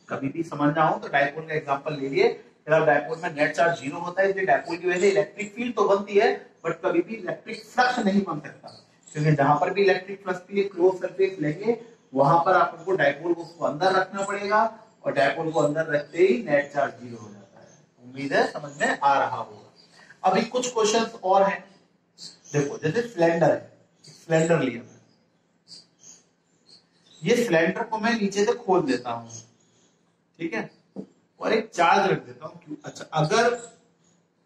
कभी भी समझना हो तो डाइपोल का एग्जांपल ले लिए, डाइपोल में नेट चार्ज 0 होता है, इसलिए डाइपोल की वजह से इलेक्ट्रिक फील्ड तो बनती है बट कभी भी इलेक्ट्रिक फ्लक्स नहीं बन सकता, क्योंकि जहां पर भी इलेक्ट्रिक फ्लक्स के लिए क्लोज सरफेस लेंगे वहां पर आपको डाइपोल को अंदर रखना पड़ेगा, और डाइपोल को अंदर रखते ही नेट चार्ज 0 हो जाता है। उम्मीद है समझ में आ रहा होगा। अभी कुछ क्वेश्चंस और हैं, देखो जैसे सिलेंडर है, सिलेंडर लिया मैं, ये सिलेंडर को मैं नीचे से खोल देता हूं, ठीक है, और एक चार्ज रख देता हूं क्यों, अच्छा अगर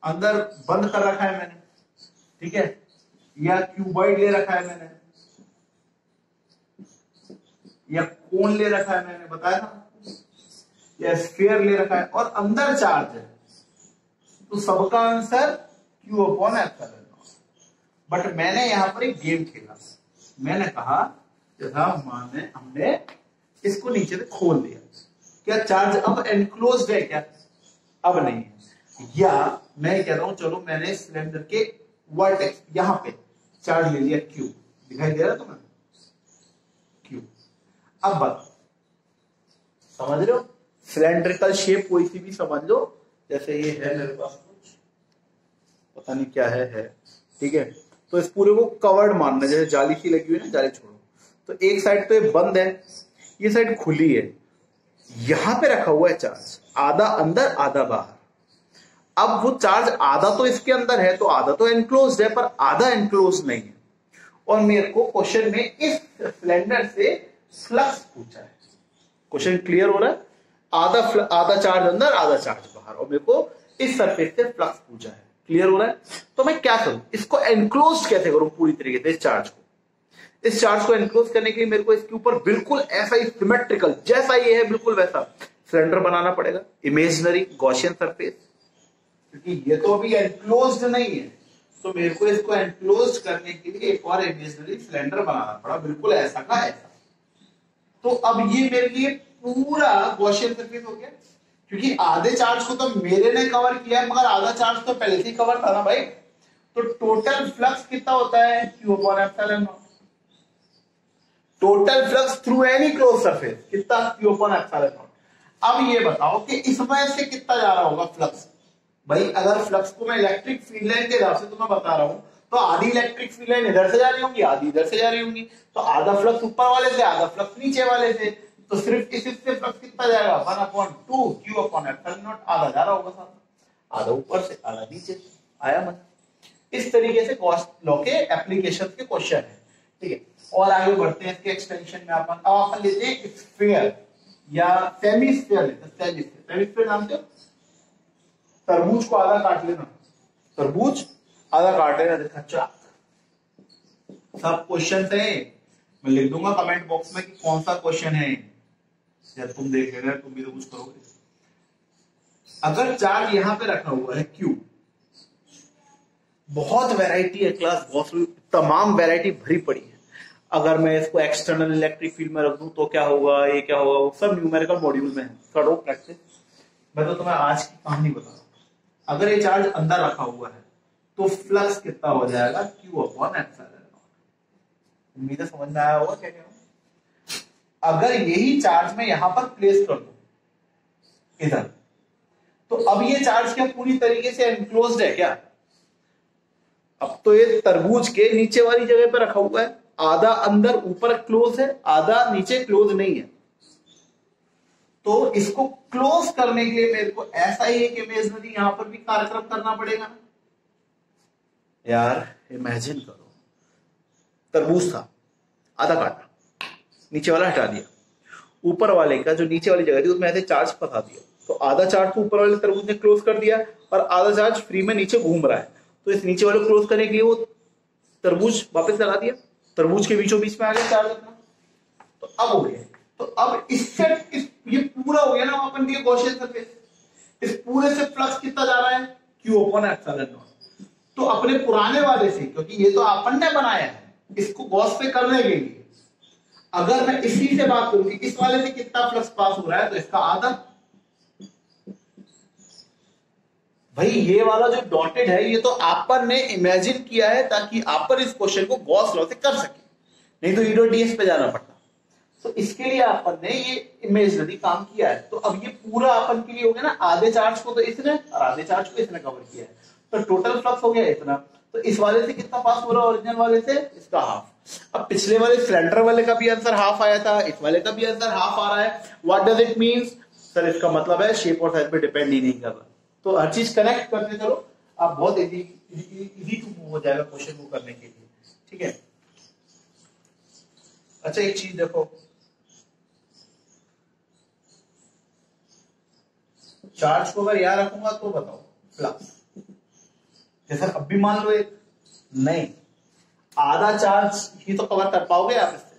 अंदर बंद कर रखा है मैंने, ठीक है, या क्यूबॉइड ले रखा है मैंने, या कोन ले रखा है मैंने, बताया था, या स्फीयर ले रखा है और अंदर चार्ज है, तो सबका answer Q upon epsilon not. But मैंने यहां पर एक गेम खेला, मैंने कहा जैसा हमने इसको नीचे से खोल दिया, क्या चार्ज अब एनक्लोज्ड है क्या, अब नहीं है, या मैं कह रहा हूं चलो मैंने सिलेंडर के वर्टेक्स यहां पे चार्ज ले लिया Q, दिखाई दे रहा तुम्हें Q, अब बस समझ रहे हो, सिलेंड्रिकल शेप कोई सी भी समझ लो, जैसे ये है मेरे पास कुछ पता नहीं क्या है, ठीक है, तो इस पूरे को कवर्ड मानना, जैसे जाली सी लगी हुई है ना, जाली छोड़ो, तो एक साइड तो ये बंद है, ये साइड खुली है, यहां पे रखा हुआ है चार्ज, आधा अंदर आधा बाहर। अब वो चार्ज आधा तो इसके अंदर है, तो आधा तो एनक्लोज्ड है, पर आधा एनक्लोज्ड नहीं है, और मेरे को क्वेश्चन में इस सिलेंडर से फ्लक्स पूछा है। क्वेश्चन क्लियर हो रहा है, आधा चार्ज अंदर आधा चार्ज बाहर, और मेरे को इस सरफेस से फ्लक्स पूछा है, क्लियर हो रहा है। तो मैं क्या करूं, इसको एनक्लोज्ड कैसे करूं पूरी तरीके से, इस चार्ज को, इस चार्ज को एनक्लोज करने के लिए मेरे को इसके ऊपर बिल्कुल ऐसा ही सिमेट्रिकल, जैसा ये है बिल्कुल वैसा सिलेंडर बनाना पड़ेगा, इमेजिनरी गॉसियन सरफेस, क्योंकि ये तो अभी एनक्लोज्ड नहीं है, तो मेरे को इसको एनक्लोज करने के लिए एक और इमेजिनरी सिलेंडर बनाना पड़ा, बिल्कुल ऐसा का ऐसा। तो अब ये मेरे लिए पूरा गॉसियन सरफेस हो गया, क्योंकि आधे चार्ज को तो मेरे ने कवर किया है, मगर आधा चार्ज तो पहले से ही कवर था ना भाई। तो टोटल फ्लक्स कितना होता है, Q upon epsilon not. Total flux through any close surface कितना, Q अपॉन एप्सिलॉन नॉट। अब ये बताओ कि इसमें से कितना जा रहा होगा फ्लक्स। भाई अगर फ्लक्स को मैं इलेक्ट्रिक फील्ड लाइन के हिसाब से तो मैं बता रहा हूं, तो आधी इलेक्ट्रिक फील्ड लाइन इधर से जा रही होंगी, आधी इधर से जा रही होंगी, तो आधा फ्लक्स ऊपर वाले से, आधा फ्लक्स नीचे वाले से, तो सिर्फ इससे फ्लक्स कितना जाएगा, 1/2 Q अपॉन एप्सिलॉन नॉट। आधा जा रहा होगा साथ, आधा ऊपर से आधा नीचे से। आया मत। इस तरीके से गॉस लॉ के एप्लीकेशन के क्वेश्चन है, ठीक है। और आगे बढ़ते हैं इसके एक्सटेंशन में। अपन लेते हैं स्फीयर या सेमी स्फीयर लेते हैं। सेमी स्फीयर जानते हो, तरबूज को आधा काट लेना, तरबूज आधा काट लेना, देखा चाक। सब क्वेश्चन है, मैं लिख दूंगा कमेंट बॉक्स में कि कौन सा क्वेश्चन है, या तुम देख लेना, तुम भी तो कुछ करोगे। अगर चार्ज यहां पे रखा हुआ है Q, बहुत वैरायटी है क्लास, बहुत तमाम वैरायटी भरी पड़ी है। अगर मैं इसको एक्सटर्नल इलेक्ट्रिक फील्ड में रख दूं तो क्या होगा, ये क्या होगा, वो सब न्यूमेरिकल मॉड्यूल में है, करो प्रैक्टिस। मैं तो तुम्हें आज की कहानी बता रहा हूं। अगर ये चार्ज अंदर रखा हुआ है तो फ्लक्स कितना हो जाएगा, Q अपॉन एप्सिलॉन नॉट। उम्मीद है समझ में आया होगा क्या कह रहा हूं। अगर यही चार्ज मैं यहां पर प्लेस कर दूं इधर, तो अब ये चार्ज क्या पूरी तरीके से एनक्लोज्ड है क्या। अब तो ये तरबूज के नीचे वाली जगह पे रखा हुआ है, आधा अंदर ऊपर क्लोज है, आधा नीचे क्लोज नहीं है। तो इसको क्लोज करने के लिए मेरे को ऐसा ही एक इमेजिनरी यहां पर भी कार्यक्रम करना पड़ेगा ना यार। इमेजिन करो, तरबूज था, आधा काटा, नीचे वाला हटा दिया, ऊपर वाले का जो नीचे वाली जगह थी उसमें ऐसे चार्ज फंसा दिया, तो आधा चार्ज तो ऊपर वाले तरबूज ने क्लोज कर दिया और आधा चार्ज फ्री में नीचे घूम रहा है। तो इस नीचे वाले को क्लोज करने के लिए वो तरबूज वापस लगा दिया, तरबूज के बीचों बीच में आ गया चार्ज अपना। तो अब हो गया, तो अब इससे ये पूरा हो गया ना अपन के गॉसियन सरफेस। इस पूरे से फ्लक्स कितना जा रहा है, Q अपॉन एप्सिलॉन नॉट। तो अपने पुराने वाले से, क्योंकि ये तो अपन ने बनाया है इसको गॉस पे करने के लिए, अगर मैं इसी से बात करूं कि इस वाले से कितना फ्लक्स पास हो रहा है, तो इसका आधा। भाई ये वाला जो डॉटेड है ये तो आपन ने इमेजिन किया है ताकि आपन इस क्वेश्चन को गॉस लॉ से कर सके, नहीं तो ईडीएस पे जाना पड़ता। तो इसके लिए आपन ने ये इमेजिनरी काम किया है। तो अब ये पूरा अपन के लिए हो गया ना, आधे चार्ज को तो इसने और आधे चार्ज को इसने कवर किया है, तो टोटल फ्लक्स हो गया इतना। तो इस वाले से कितना पास हो रहा है, ओरिजिनल वाले से इसका हाफ। अब पिछले वाले सिलेंडर वाले का भी आंसर हाफ आया था, इस वाले का भी आंसर हाफ आ रहा है। What does it means sir, इसका मतलब है शेप और साइज पे डिपेंड ही नहीं कर रहा। तो हर चीज कनेक्ट करते चलो, आप बहुत इजी टू मूव हो जाएगा क्वेश्चन को करने के लिए, ठीक है। अच्छा एक चीज देखो, चार्ज को अगर यहां रखूंगा तो बताओ फ्लक्स, जैसा अब भी मान लो एक नहीं, आधा चार्ज ही तो कवर कर पाओगे आप इससे,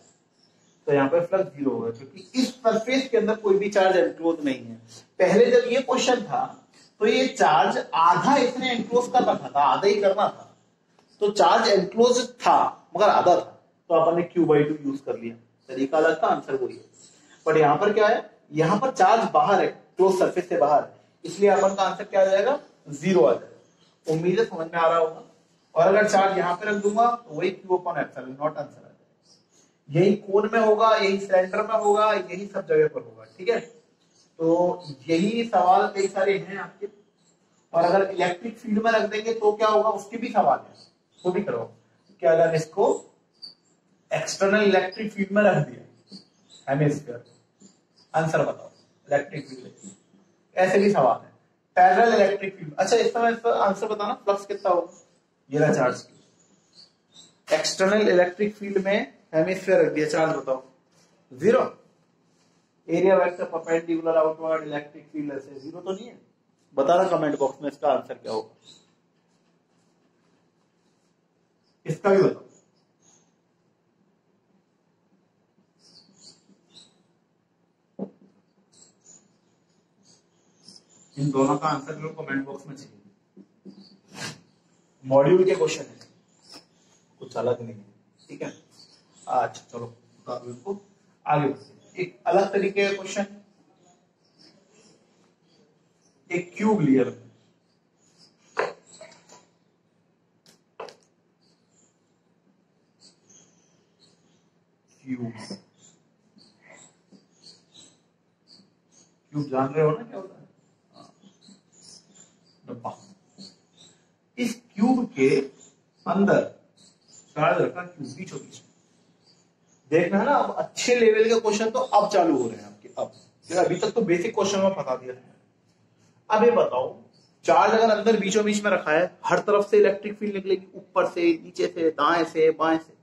तो यहाँ पर फ्लक्स 0 होगा, क्योंकि इस सरफेस के अंदर कोई भी चार्ज एनक्लोज नहीं है। पहले जब ये क्वेश्चन था तो ये चार्ज आधा इसने एनक्लोज कर रखा था, आधा ही करना था, तो चार्ज एनक्लोज था मगर आधा था, तो अपन ने Q/2 यूज कर लिया, तरीका अलग था, आंसर वही है। बट यहाँ पर क्या है, यहाँ पर चार्ज बाहर है, क्लोज सरफेस से बाहर, इसलिए अपन का आंसर क्या आ जाएगा, 0 आ जाएगा। उम्मीद है समझ में आ रहा होगा। और अगर चार्ज यहाँ पे रख दूंगा तो वही Q upon epsilon not answer आ जाएगा। यही कोन में होगा, यही सिलेंडर में होगा, यही सब जगह पर होगा, ठीक है। तो यही सवाल कई सारे हैं आपके। और अगर इलेक्ट्रिक फील्ड में रख देंगे तो क्या होगा, उसके भी सवाल है, वो भी करो। क्या अगर इसको एक्सटर्नल इलेक्ट्रिक फील्ड में रख दिया हेमिस्फीयर, आंसर बताओ इलेक्ट्रिक फील्ड, ऐसे भी सवाल है। पैरेलल इलेक्ट्रिक फील्ड, अच्छा इसका आंसर बताना, फ्लक्स कितना होगा, ये रहा चार्ज। एक्सटर्नल इलेक्ट्रिक फील्ड में हेमिस्फीयर रख दिया, चार्ज बताओ 0। Area vector perpendicular outward electric field ऐसे 0 तो नहीं है, बताना कमेंट बॉक्स में इसका आंसर क्या होगा। इसका भी बताओ, इन दोनों का आंसर मेरे को कमेंट बॉक्स में चाहिए। मॉड्यूल के क्वेश्चन है, कुछ अलग नहीं है, ठीक है। अच्छा चलो इनको आगे बढ़ते। एक अलग तरीके का क्वेश्चन, एक क्यूब लिया क्यूब, क्यूब जान रहे हो ना क्या होता है, डब्बा। इस क्यूब के अंदर चार्ज रखा क्यूब बीचों बीच में। देखना है ना, अब अच्छे लेवल के क्वेश्चन तो अब चालू हो रहे हैं आपके। अब अभी तक तो बेसिक क्वेश्चन में बता दिया था। अब ये बताओ, चार्ज अगर अंदर बीचों बीच में रखा है, हर तरफ से इलेक्ट्रिक फील्ड निकलेगी, ऊपर से, नीचे से, दाएं से, बाएं से,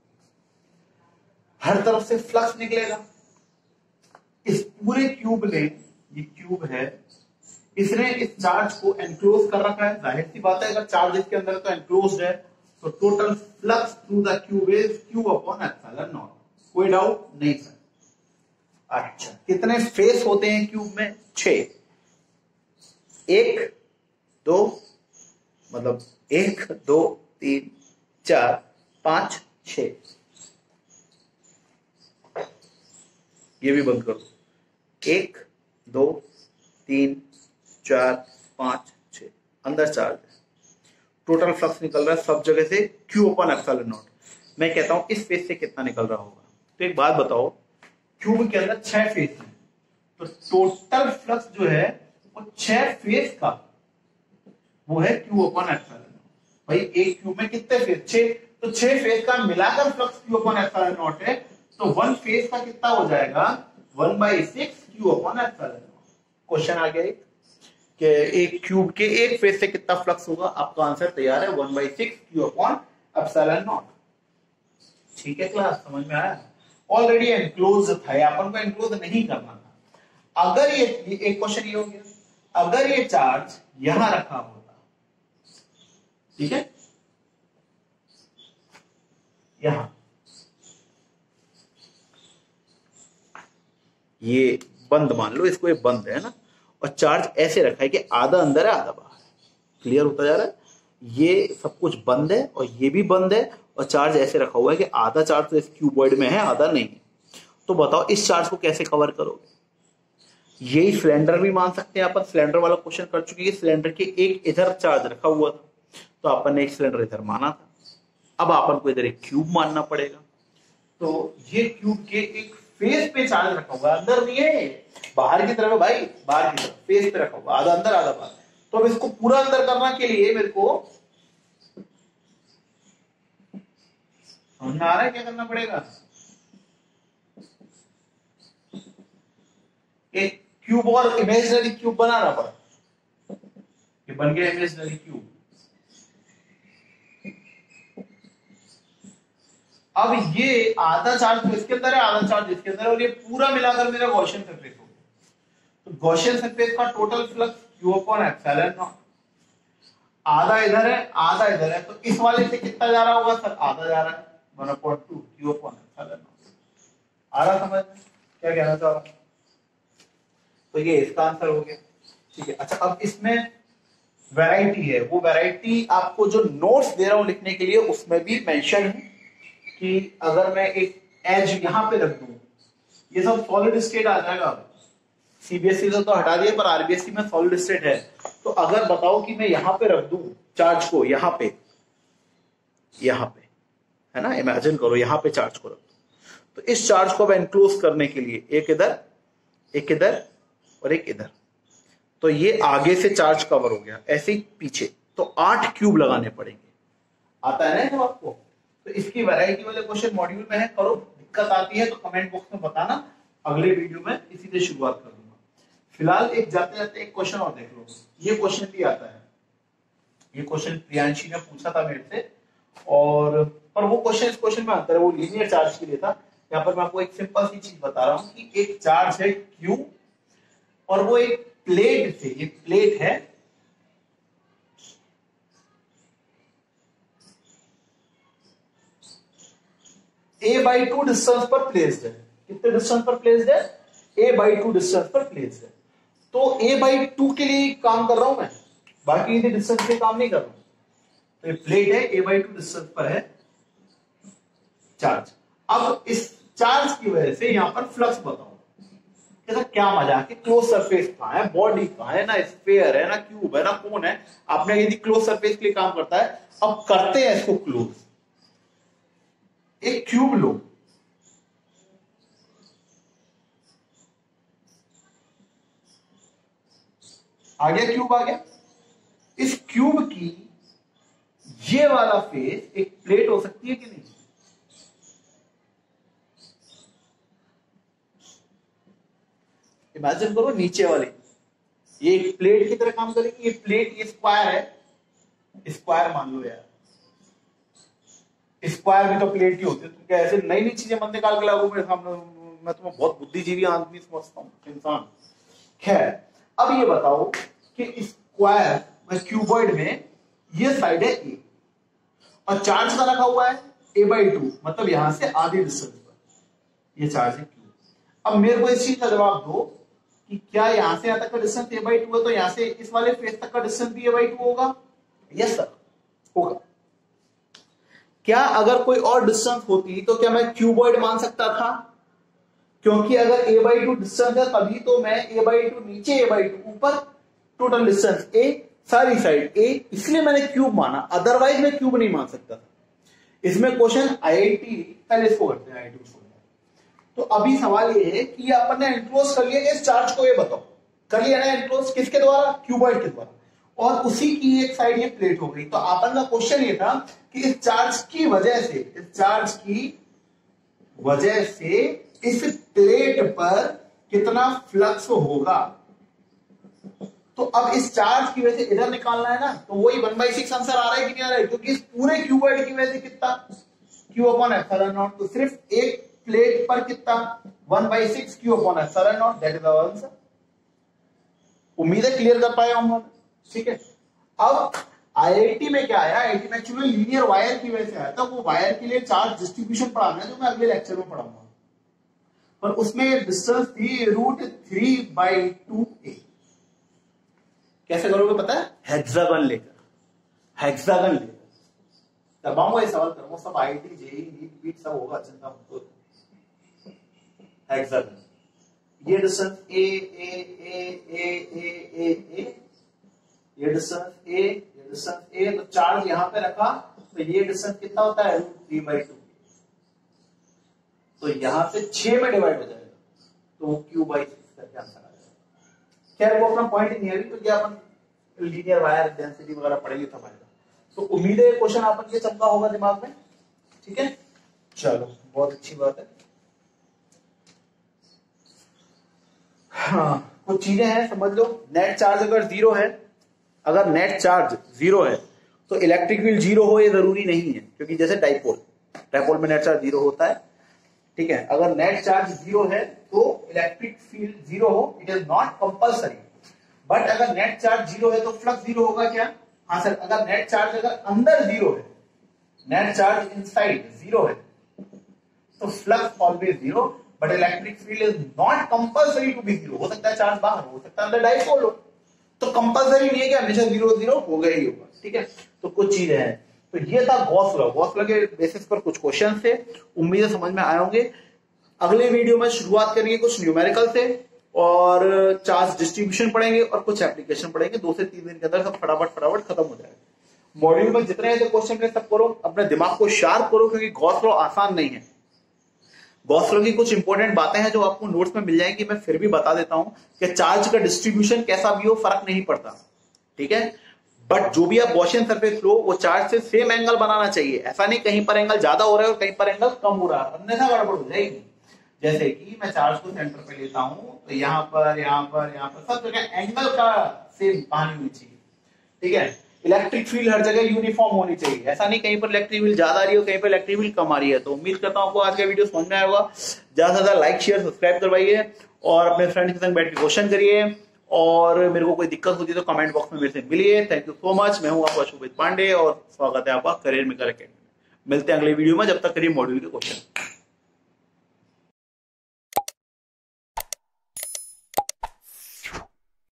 हर तरफ से फ्लक्स निकलेगा। इस पूरे क्यूब ने, ये क्यूब है, इसने इस चार्ज को एनक्लोज कर रखा है। जाहिर सी बात है, अगर चार्ज इसके अंदर तो एनक्लोज्ड है, तो total flux through the cube is Q upon epsilon not. कोई डाउट नहीं सर। अच्छा, कितने फेस होते हैं क्यूब में? 6। 1 2, मतलब 1 2 3 4 5 6। ये भी बंद कर दो। 1 2 3 4 5 6 अंदर चार्ज है। टोटल फ्लक्स निकल रहा है सब जगह से क्यू अपॉन एप्सिलॉन नॉट। मैं कहता हूं इस फेस से कितना निकल रहा होगा। तो एक बात बताओ, क्यूब के अंदर 6 फेस है, तो टोटल फ्लक्स जो है वो 6 फेस का वो है क्यू अपॉन एप्सिलॉन नॉट। भाई एक क्यूब में कितने फेस? 6, तो 6 फेस का मिलाकर flux Q upon epsilon not है। तो 1 फेस का कितना हो जाएगा? 1/6 Q upon epsilon not. Question आ गया कि एक क्यूब के एक फेस से कितना फ्लक्स होगा। आपका आंसर तैयार है, 1/6 क्यू अपॉन एप्सिलॉन नॉट। ठीक है क्लास, समझ में आया? ऑलरेडी एनक्लोज था, अपन को एनक्लोज नहीं करना था। अगर ये एक क्वेश्चन ये हो गया, अगर ये चार्ज यहां रखा होता, ठीक है, यहां, ये बंद मान लो इसको, ये बंद है ना, और चार्ज ऐसे रखा है कि आधा अंदर है आधा बाहर है। क्लियर होता जा रहा है? ये सब कुछ बंद है और ये भी बंद है, और चार्ज ऐसे रखा हुआ है कि आधा चार्ज तो इस क्यूबॉइड में है, आधा नहीं है। तो बताओ इस चार्ज को कैसे कवर करोगे? यही सिलेंडर भी मान सकते हैं अपन। सिलेंडर वाला क्वेश्चन कर चुके हैं। सिलेंडर के एक इधर चार्ज रखा हुआ था, तो अपन ने एक सिलेंडर इधर माना था। अब अपन को इधर एक क्यूब मानना पड़ेगा। तो ये क्यूब के एक फेस पे चार्ज रखा हुआ है, अंदर नहीं है, बाहर की तरफ है भाई, बाहर की तरफ फेस पे रखा हुआ, आधा अंदर आधा बाहर। तो अब इसको पूरा अंदर करने के लिए मेरे को समझ में आ रहा है क्या करना पड़ेगा? एक क्यूब और इमेजिनरी क्यूब बनाना पड़ा। ये बन गया इमेजिनरी क्यूब। अब ये आधा चार्ज तो इसके अंदर है, आधा चार्ज इसके अंदर है, और ये पूरा मिलाकर मेरा गॉसियन सरफेस हो गया। तो गॉसियन सरफेस का total flux Q upon epsilon not. आधा इधर है, आधा इधर है, तो इस वाले से कितना जा रहा होगा सर? आधा जा रहा है, 1/2 क्यू अपॉन एप्सिलॉन नॉट। आ रहा समझ में क्या कहना चाह रहा? तो ये इसका आंसर हो गया। ठीक है। अच्छा, अब इसमें वैरायटी है, वो वैरायटी आपको जो नोट्स दे रहा हूं लिखने के लिए उसमें भी मेंशन है कि अगर मैं एक एज यहां पे रख दूं, ये सब सॉलिड स्टेट आ जाएगा। सीबीएसई से तो हटा दिया, पर आरबीएसई में सॉलिड स्टेट है। तो अगर बताओ कि मैं यहां पे रख दूं चार्ज को, यहां पे है ना, इमेजिन करो यहां पे चार्ज को रख दो। तो इस चार्ज को अब एनक्लोज करने के लिए एक इधर, एक इधर और एक इधर, तो ये आगे से चार्ज कवर हो गया, ऐसे ही पीछे, तो 8 क्यूब लगाने पड़ेंगे। आता है ना तो आपको? तो इसकी वैरायटी वाले क्वेश्चन मॉड्यूल में है, करो। दिक्कत आती है तो कमेंट बॉक्स में बताना, अगले वीडियो में इसी से शुरुआत कर दूंगा। फिलहाल एक जाते जाते एक क्वेश्चन और देख लो। ये क्वेश्चन भी आता है, ये क्वेश्चन प्रियांशी ने पूछा था मेरे से, और पर वो क्वेश्चन इस क्वेश्चन में आता है, वो लीनियर चार्ज के लिए था। यहाँ पर मैं आपको एक सिंपल सी चीज बता रहा हूँ कि एक चार्ज है क्यू, और वो एक प्लेट से, ये प्लेट है, a/2 डिस्टेंस पर प्लेस्ड है। कितने डिस्टेंस पर प्लेस्ड है? a/2 डिस्टेंस पर प्लेस्ड है। तो a/2 के लिए काम कर रहा हूं मैं, बाकी इतने डिस्टेंस पे काम नहीं कर रहा हूं। तो ये प्लेट है, a/2 डिस्टेंस पर है चार्ज। अब इस चार्ज की वजह से यहां पर फ्लक्स बताओ, क्या मजाक है, क्लोज सरफेस कहां है, बॉडी कहां है, ना स्फीयर है, ना क्यूब है, ना कोन है। आपने यदि क्लोज सरफेस के लिए काम करता है, अब करते हैं इसको क्लोज। एक क्यूब लो, आ गया क्यूब, आ गया। इस क्यूब की ये वाला फेस एक प्लेट हो सकती है कि नहीं? इमेजिन करो, नीचे वाले ये एक प्लेट की तरह काम करेगी। ये प्लेट, ये स्क्वायर है, स्क्वायर मान लो यार, स्क्वायर भी तो प्लेट ही होते हैं। तुम क्या ऐसे नई नई चीजें मत निकाल के लागू मेरे सामने? मैं तुम्हें बहुत बुद्धिजीवी आदमी समझता हूँ, इंसान। खैर, अब ये बताओ कि स्क्वायर में, क्यूबॉइड में ये साइड है ए और चार्ज का रखा हुआ है a/2, मतलब यहां से आधी डिस्टेंस पर ये चार्ज है क्यू। अब मेरे को इस चीज का जवाब दो कि क्या यहां से यहां तक का डिस्टेंस a/2 है, तो यहां से इस वाले फेस तक का डिस्टेंस भी a/2 होगा? यस सर, होगा। क्या अगर कोई और डिस्टेंस होती तो क्या मैं क्यूबॉइड मान सकता था? क्योंकि अगर a/2 डिस्टेंस है तभी तो मैं a/2 नीचे, a/2 ऊपर, टोटल डिस्टेंस a, सारी साइड a, इसलिए मैंने क्यूब माना, अदरवाइज मैं क्यूब नहीं मान सकता था। इसमें क्वेश्चन IIT, पहले इसको करते हैं, IIT को। तो अभी सवाल ये है कि अपन ने एनक्लोज कर लिया इस चार्ज को, ये बताओ कर लिया ना एनक्लोज, किसके द्वारा? क्यूबॉइड के द्वारा, और उसी की एक साइड ये प्लेट हो गई। तो अपन का क्वेश्चन ये था कि इस चार्ज की वजह से, इस चार्ज की वजह से इस प्लेट पर कितना फ्लक्स होगा। तो अब इस चार्ज की वजह से इधर निकालना है ना, तो वही 1/6 आंसर आ रहा है कि नहीं आ रहा है? क्योंकि इस पूरे क्यूबॉइड की वजह से कितना, Q/ε0, तो सिर्फ एक प्लेट पर कितना, 1/6 Q/ε0, that is our answer. उम्मीद है क्लियर कर पाए हम, ठीक है। अब IIT में क्या आया, IIT में एक्चुअली लीनियर वायर की वजह से आया था। वो वायर के लिए चार्ज डिस्ट्रीब्यूशन पढ़ाना है जो मैं अगले लेक्चर में पढ़ाऊंगा, पर उसमें डिस्टेंस थी √3/2a। कैसे करोगे पता है? हेक्सागन लेकर, हेक्सागन लेकर करवाऊंगा ये सवाल, करूंगा सब, IIT, JEE, नीट सब होगा, चिंता मत करो। हेक्सागन, ये distance a a a a a a a, ये डिस्टेंस a, ये डिस्टेंस a, तो चार्ज यहां पे रखा तो ये डिस्टेंस कितना होता है? √3/2। तो यहां से 6 में डिवाइड हो जाएगा, तो वो Q/6 करके आंसर आ जाएगा। खैर वो अपना पॉइंट नहीं है अभी, क्योंकि अपन लीनियर वायर डेंसिटी वगैरह पढ़ेंगे तब आएगा। तो उम्मीद है क्वेश्चन आपन ये चलता होगा दिमाग में, ठीक है। चलो, बहुत अच्छी बात है। हाँ, कुछ चीजें हैं समझ लो। नेट चार्ज अगर 0 है, अगर नेट चार्ज 0 है तो इलेक्ट्रिक फील्ड 0 हो ये जरूरी नहीं है, क्योंकि जैसे डाइपोल में नेट चार्ज 0 होता है, ठीक है। अगर नेट चार्ज 0 है तो इलेक्ट्रिक फील्ड 0 हो, it is not compulsory. But अगर नेट चार्ज 0 है तो फ्लक्स 0 होगा क्या? हाँ सर, अगर नेट चार्ज अगर अंदर 0 है, नेट चार्ज इनसाइड 0 है, तो flux always 0, but electric field is not compulsory to be 0। हो सकता है चार्ज बाहर हो सकता है अंदर डाइपोल हो, तो कंपल्सरी नहीं है कि हमेशा 0 होगा ही होगा, ठीक है। तो कुछ चीजें हैं। तो ये था गॉस लॉ। गॉस लॉ के बेसिस पर कुछ क्वेश्चन थे, उम्मीद है समझ में आए होंगे। अगले वीडियो में शुरुआत करेंगे कुछ न्यूमेरिकल से, और चार्ज डिस्ट्रीब्यूशन पढ़ेंगे और कुछ एप्लीकेशन पढ़ेंगे। 2 से 3 दिन के अंदर सब फटाफट खत्म हो जाएगा। मॉड्यूल में जितने ऐसे क्वेश्चन है सब करो, अपने दिमाग को शार्प करो, क्योंकि गॉस लॉ आसान नहीं है। गॉस लॉ की कुछ इंपॉर्टेंट बातें हैं जो आपको नोट्स में मिल जाएंगी, मैं फिर भी बता देता हूं कि चार्ज का डिस्ट्रीब्यूशन कैसा भी हो फर्क नहीं पड़ता, ठीक है। बट जो भी आप गॉसियन सरफेस लो, वो चार्ज से सेम एंगल बनाना चाहिए। ऐसा नहीं कहीं पर एंगल ज्यादा हो रहा है और कहीं पर एंगल कम हो रहा है, अन्यथा गड़बड़ हो जाएगी। जैसे कि मैं चार्ज को सेंटर पे लेता हूं, तो यहाँ पर सब जगह एंगल का सेम कहानी होनी चाहिए, ठीक है। इलेक्ट्रिक फील्ड हर जगह यूनिफॉर्म होनी चाहिए, ऐसा नहीं कहीं पर इलेक्ट्रिक फील्ड ज्यादा आ रही है, कहीं पर इलेक्ट्रिक फील्ड कम आ रही है। तो उम्मीद करता हूं आपको आज का वीडियो समझ में आया होगा। ज्यादा से ज्यादा लाइक, शेयर, सब्सक्राइब करवाइए और अपने फ्रेंड्स के संग बैठ के क्वेश्चन करिए, और मेरे को कोई दिक्कत होती है तो कमेंट बॉक्स में मेरे से मिलिए। Thank you so much. मैं हूं आपका शुभित पांडे और स्वागत है आपका करियर मेकर अकेडमी में। मिलते हैं अगले वीडियो में, जब तक करिए मॉड्यूल के क्वेश्चन।